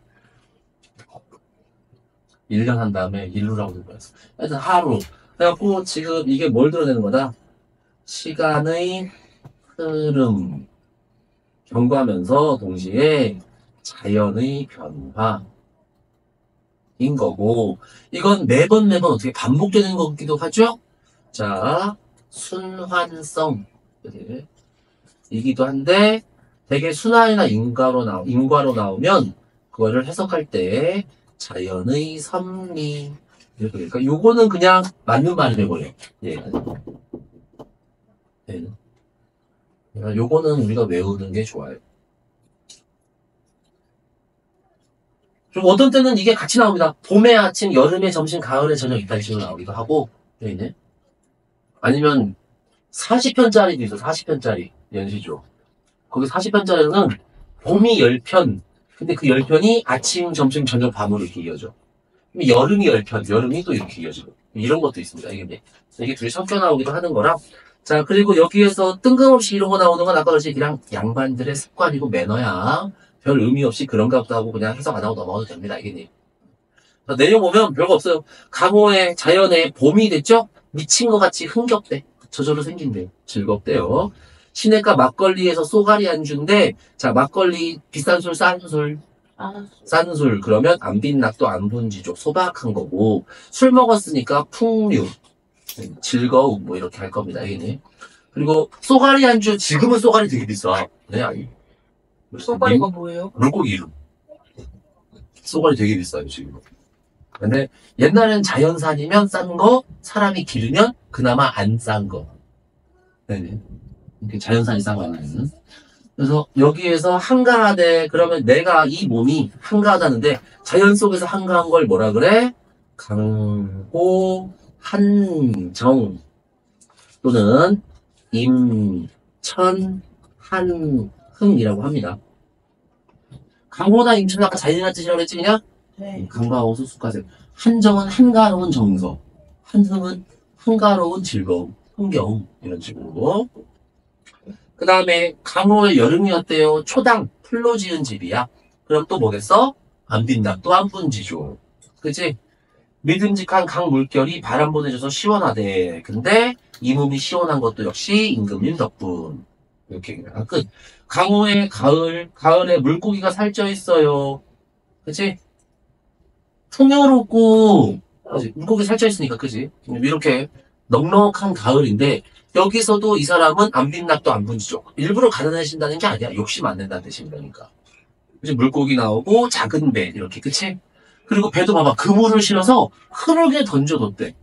1년 한 다음에 일루라고 쓸 뻔했어. 하여튼 하루. 그래갖고 지금 이게 뭘 드러내는 거다? 시간의 흐름. 경과하면서 동시에 자연의 변화인 거고, 이건 매번 어떻게 반복되는 거기도 하죠? 자, 순환성 이기도 한데 되게 순환이나 인과로 나오면 그거를 해석할 때 자연의 섭리 이렇게. 그러니까 요거는 그냥 맞는 말이 되버려. 예. 예. 그러니까 요거는 우리가 외우는 게 좋아요. 좀 어떤 때는 이게 같이 나옵니다. 봄의 아침, 여름의 점심, 가을의 저녁 이딴 식으로 나오기도 하고, 여기는. 아니면 40편짜리도 있어. 40편짜리 연시조. 거기 40편짜리는 봄이 10편, 근데 그 열편이 아침, 점심, 저녁, 밤으로 이렇게 이어져. 그럼 여름이 열편, 여름이 또 이렇게 이어지고. 이런 것도 있습니다. 이게 둘이 섞여 나오기도 하는 거라. 자, 그리고 여기에서 뜬금없이 이러고 나오는 건 아까 그랬지. 그냥 양반들의 습관이고 매너야. 별 의미 없이 그런가 보다 하고 그냥 해석 안 하고 넘어가도 됩니다. 이게. 내용 보면 별거 없어요. 강호의 자연의 봄이 됐죠? 미친 것 같이 흥겹대. 저절로 생긴대. 즐겁대요. 시내가 막걸리에서 쏘가리 안주인데, 자, 막걸리 비싼 술, 싼 술. 아, 싼 술. 그러면 안 빛낙도 안 분지족. 소박한 거고, 술 먹었으니까 풍류. 즐거움. 뭐 이렇게 할 겁니다. 이게. 그리고 쏘가리 안주, 지금은 쏘가리 되게 비싸. 네, 아니. 소바리가 뭐예요? 물고기 이름. 쏘가리 되게 비싸요, 지금. 근데 옛날엔 자연산이면 싼 거, 사람이 기르면 그나마 안 싼 거. 네네. 이렇게 자연산이 싼 거 아니에요. 그래서 여기에서 한가하되, 그러면 내가 이 몸이 한가하다는데, 자연 속에서 한가한 걸 뭐라 그래? 강호, 한정, 또는 임천, 한흥이라고 합니다. 강호나 임천 아까 자연이라는 뜻이라고 그랬지, 그냥? 네. 강가하고 수수까지. 한정은 한가로운 정서, 한흥은 한가로운 즐거움, 흥겨움 이런 식으로. 그 다음에 강호의 여름이 어때요? 초당 풀로 지은 집이야. 그럼 또 뭐겠어? 안 빈다. 또 안 분지죠. 그치? 믿음직한 강 물결이 바람 보내줘서 시원하대. 근데 이 몸이 시원한 것도 역시 임금님 덕분. 이렇게 끝. 강호의 가을에 물고기가 살쪄 있어요. 그치? 풍요롭고, 그치? 물고기 살쪄 있으니까, 그지? 이렇게 넉넉한 가을인데, 여기서도 이 사람은 안 빛났도 안 분지죠. 일부러 가난해진다는 게 아니야. 욕심 안 낸다는 뜻이니까. 그치? 물고기 나오고, 작은 배, 이렇게, 그치? 그리고 배도 봐봐. 그물을 실어서 흐르게 던져뒀대.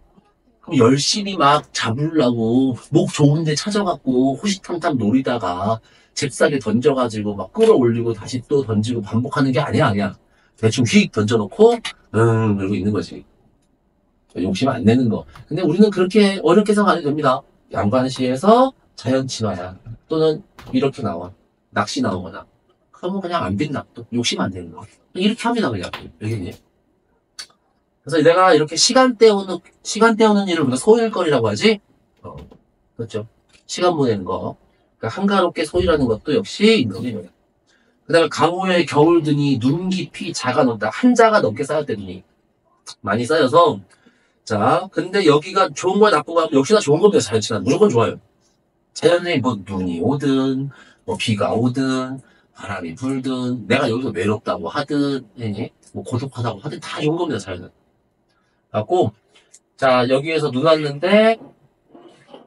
그럼 열심히 막 잡으려고, 목 좋은데 찾아갖고, 호시탐탐 노리다가, 잽싸게 던져가지고, 막 끌어올리고, 다시 또 던지고, 반복하는 게 아니야. 대충 휙 던져놓고, 이러고 있는 거지. 욕심 안 내는 거. 근데 우리는 그렇게 어렵게 생각 안 해도 됩니다. 양반시에서 자연 친화야. 또는 이렇게 나와. 낚시 나오거나. 그러면 그냥 안 빛납도. 욕심 안 내는 거. 이렇게 합니다, 그냥. 여기는. 그래서 내가 이렇게 시간 때우는 일을 우리가 소일거리라고 하지? 그렇죠. 시간 보내는 거. 그러니까 한가롭게 소일하는 것도 역시 임금이에요. 그 다음에 강호의 겨울등이 눈 깊이 자가 넘다. 한 자가 넘게 쌓였대, 눈이. 많이 쌓여서. 자, 근데 여기가 좋은 거야, 나쁜 거야? 하면 역시나 좋은 겁니다, 자연친화. 무조건 좋아요. 자연에 뭐 눈이 오든, 뭐 비가 오든, 바람이 불든, 내가 여기서 외롭다고 하든, 뭐 고독하다고 하든 다 좋은 겁니다, 자연은. 갖고, 자, 여기에서 눈 왔는데,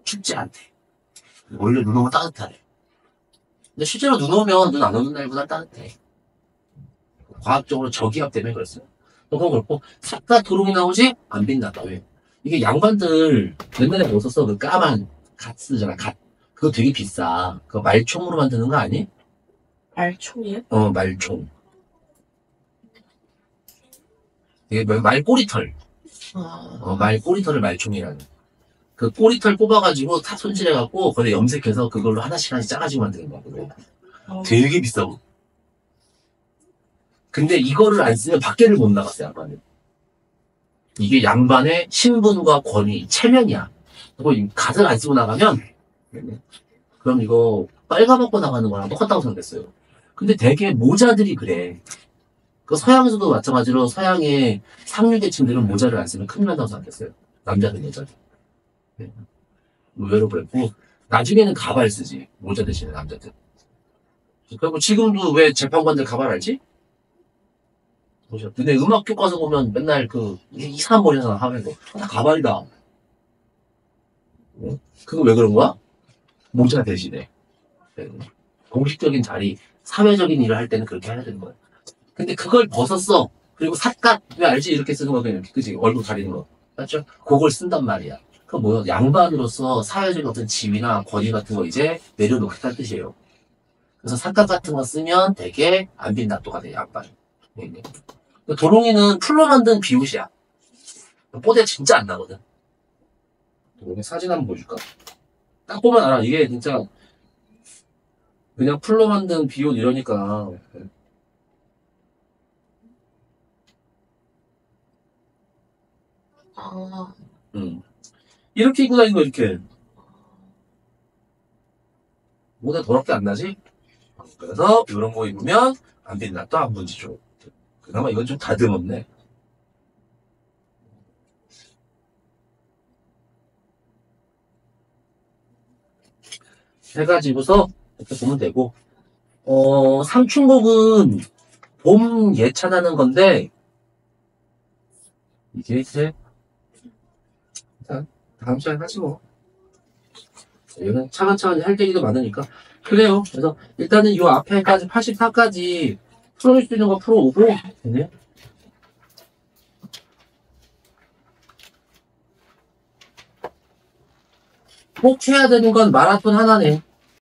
춥지 않대. 원래 눈 오면 따뜻하래. 근데 실제로 눈 오면 눈 안 오는 날보다 따뜻해. 과학적으로 저기압 때문에 그랬어요. 그건 그렇고, 삿갓 도롱이 나오지? 안 빛났다. 왜? 이게 양반들 옛날에 뭐 썼어? 그 까만 갓 쓰잖아, 갓. 그거 되게 비싸. 그거 말총으로 만드는 거 아니? 말총이요? 말총. 이게 말꼬리털. 말꼬리털을 말총이라는. 그 꼬리털 뽑아가지고 다 손질해갖고, 거기에 염색해서 그걸로 하나씩 짜가지고 만드는 거야. 그거. 되게 비싸고. 근데 이거를 안 쓰면 밖에를 못 나갔어요, 양반은. 이게 양반의 신분과 권위, 체면이야. 그거 갓을 안 쓰고 나가면, 그럼 이거 빨가벗고 나가는 거랑 똑같다고 생각했어요. 근데 되게 모자들이 그래. 그 서양에서도 마찬가지로 서양의 상류계층들은 모자를 안 쓰면 큰일 난다고 생각했어요. 남자들, 여자들. 의외로 그랬고, 나중에는 가발 쓰지. 모자 대신에 남자들. 그리고 지금도 왜 재판관들 가발 알지? 근데 음악 교과서 보면 맨날 이상한 머리 하나 하면 다 가발이다. 그거 왜 그런 거야? 모자 대신에. 공식적인 자리, 사회적인 일을 할 때는 그렇게 해야 되는 거야. 근데 그걸 벗었어. 그리고 삿갓, 왜 알지? 이렇게 쓰는 거, 그냥, 그치? 얼굴 가리는 거. 맞죠? 그걸 쓴단 말이야. 그럼 뭐야? 양반으로서 사회적인 어떤 지위나 권위 같은 거 이제 내려놓겠다는 뜻이에요. 그래서 삿갓 같은 거 쓰면 되게 안 빈답도가 돼, 양반. 도롱이는 풀로 만든 비옷이야. 뽀대 진짜 안 나거든. 도롱이 사진 한번 보여줄까? 딱 보면 알아. 이게 진짜 그냥 풀로 만든 비옷 이러니까 아, 이렇게 입고 다니는 거, 이렇게. 뭐가 더럽게 안 나지? 그래서 이런 거 입으면 안 빛나. 또 안 번지죠. 그나마 이건 좀 다듬었네. 해가지고서 이렇게 보면 되고, 상충곡은 봄 예찬하는 건데, 이게 이제, 일단, 다음 시간에 하지 뭐. 이거는 차근차근 할 얘기도 많으니까. 그래요. 그래서 일단은 요 앞에까지 84까지 풀어줄 수 있는 거 풀어오고, 되네. 꼭 해야 되는 건 마라톤 하나네.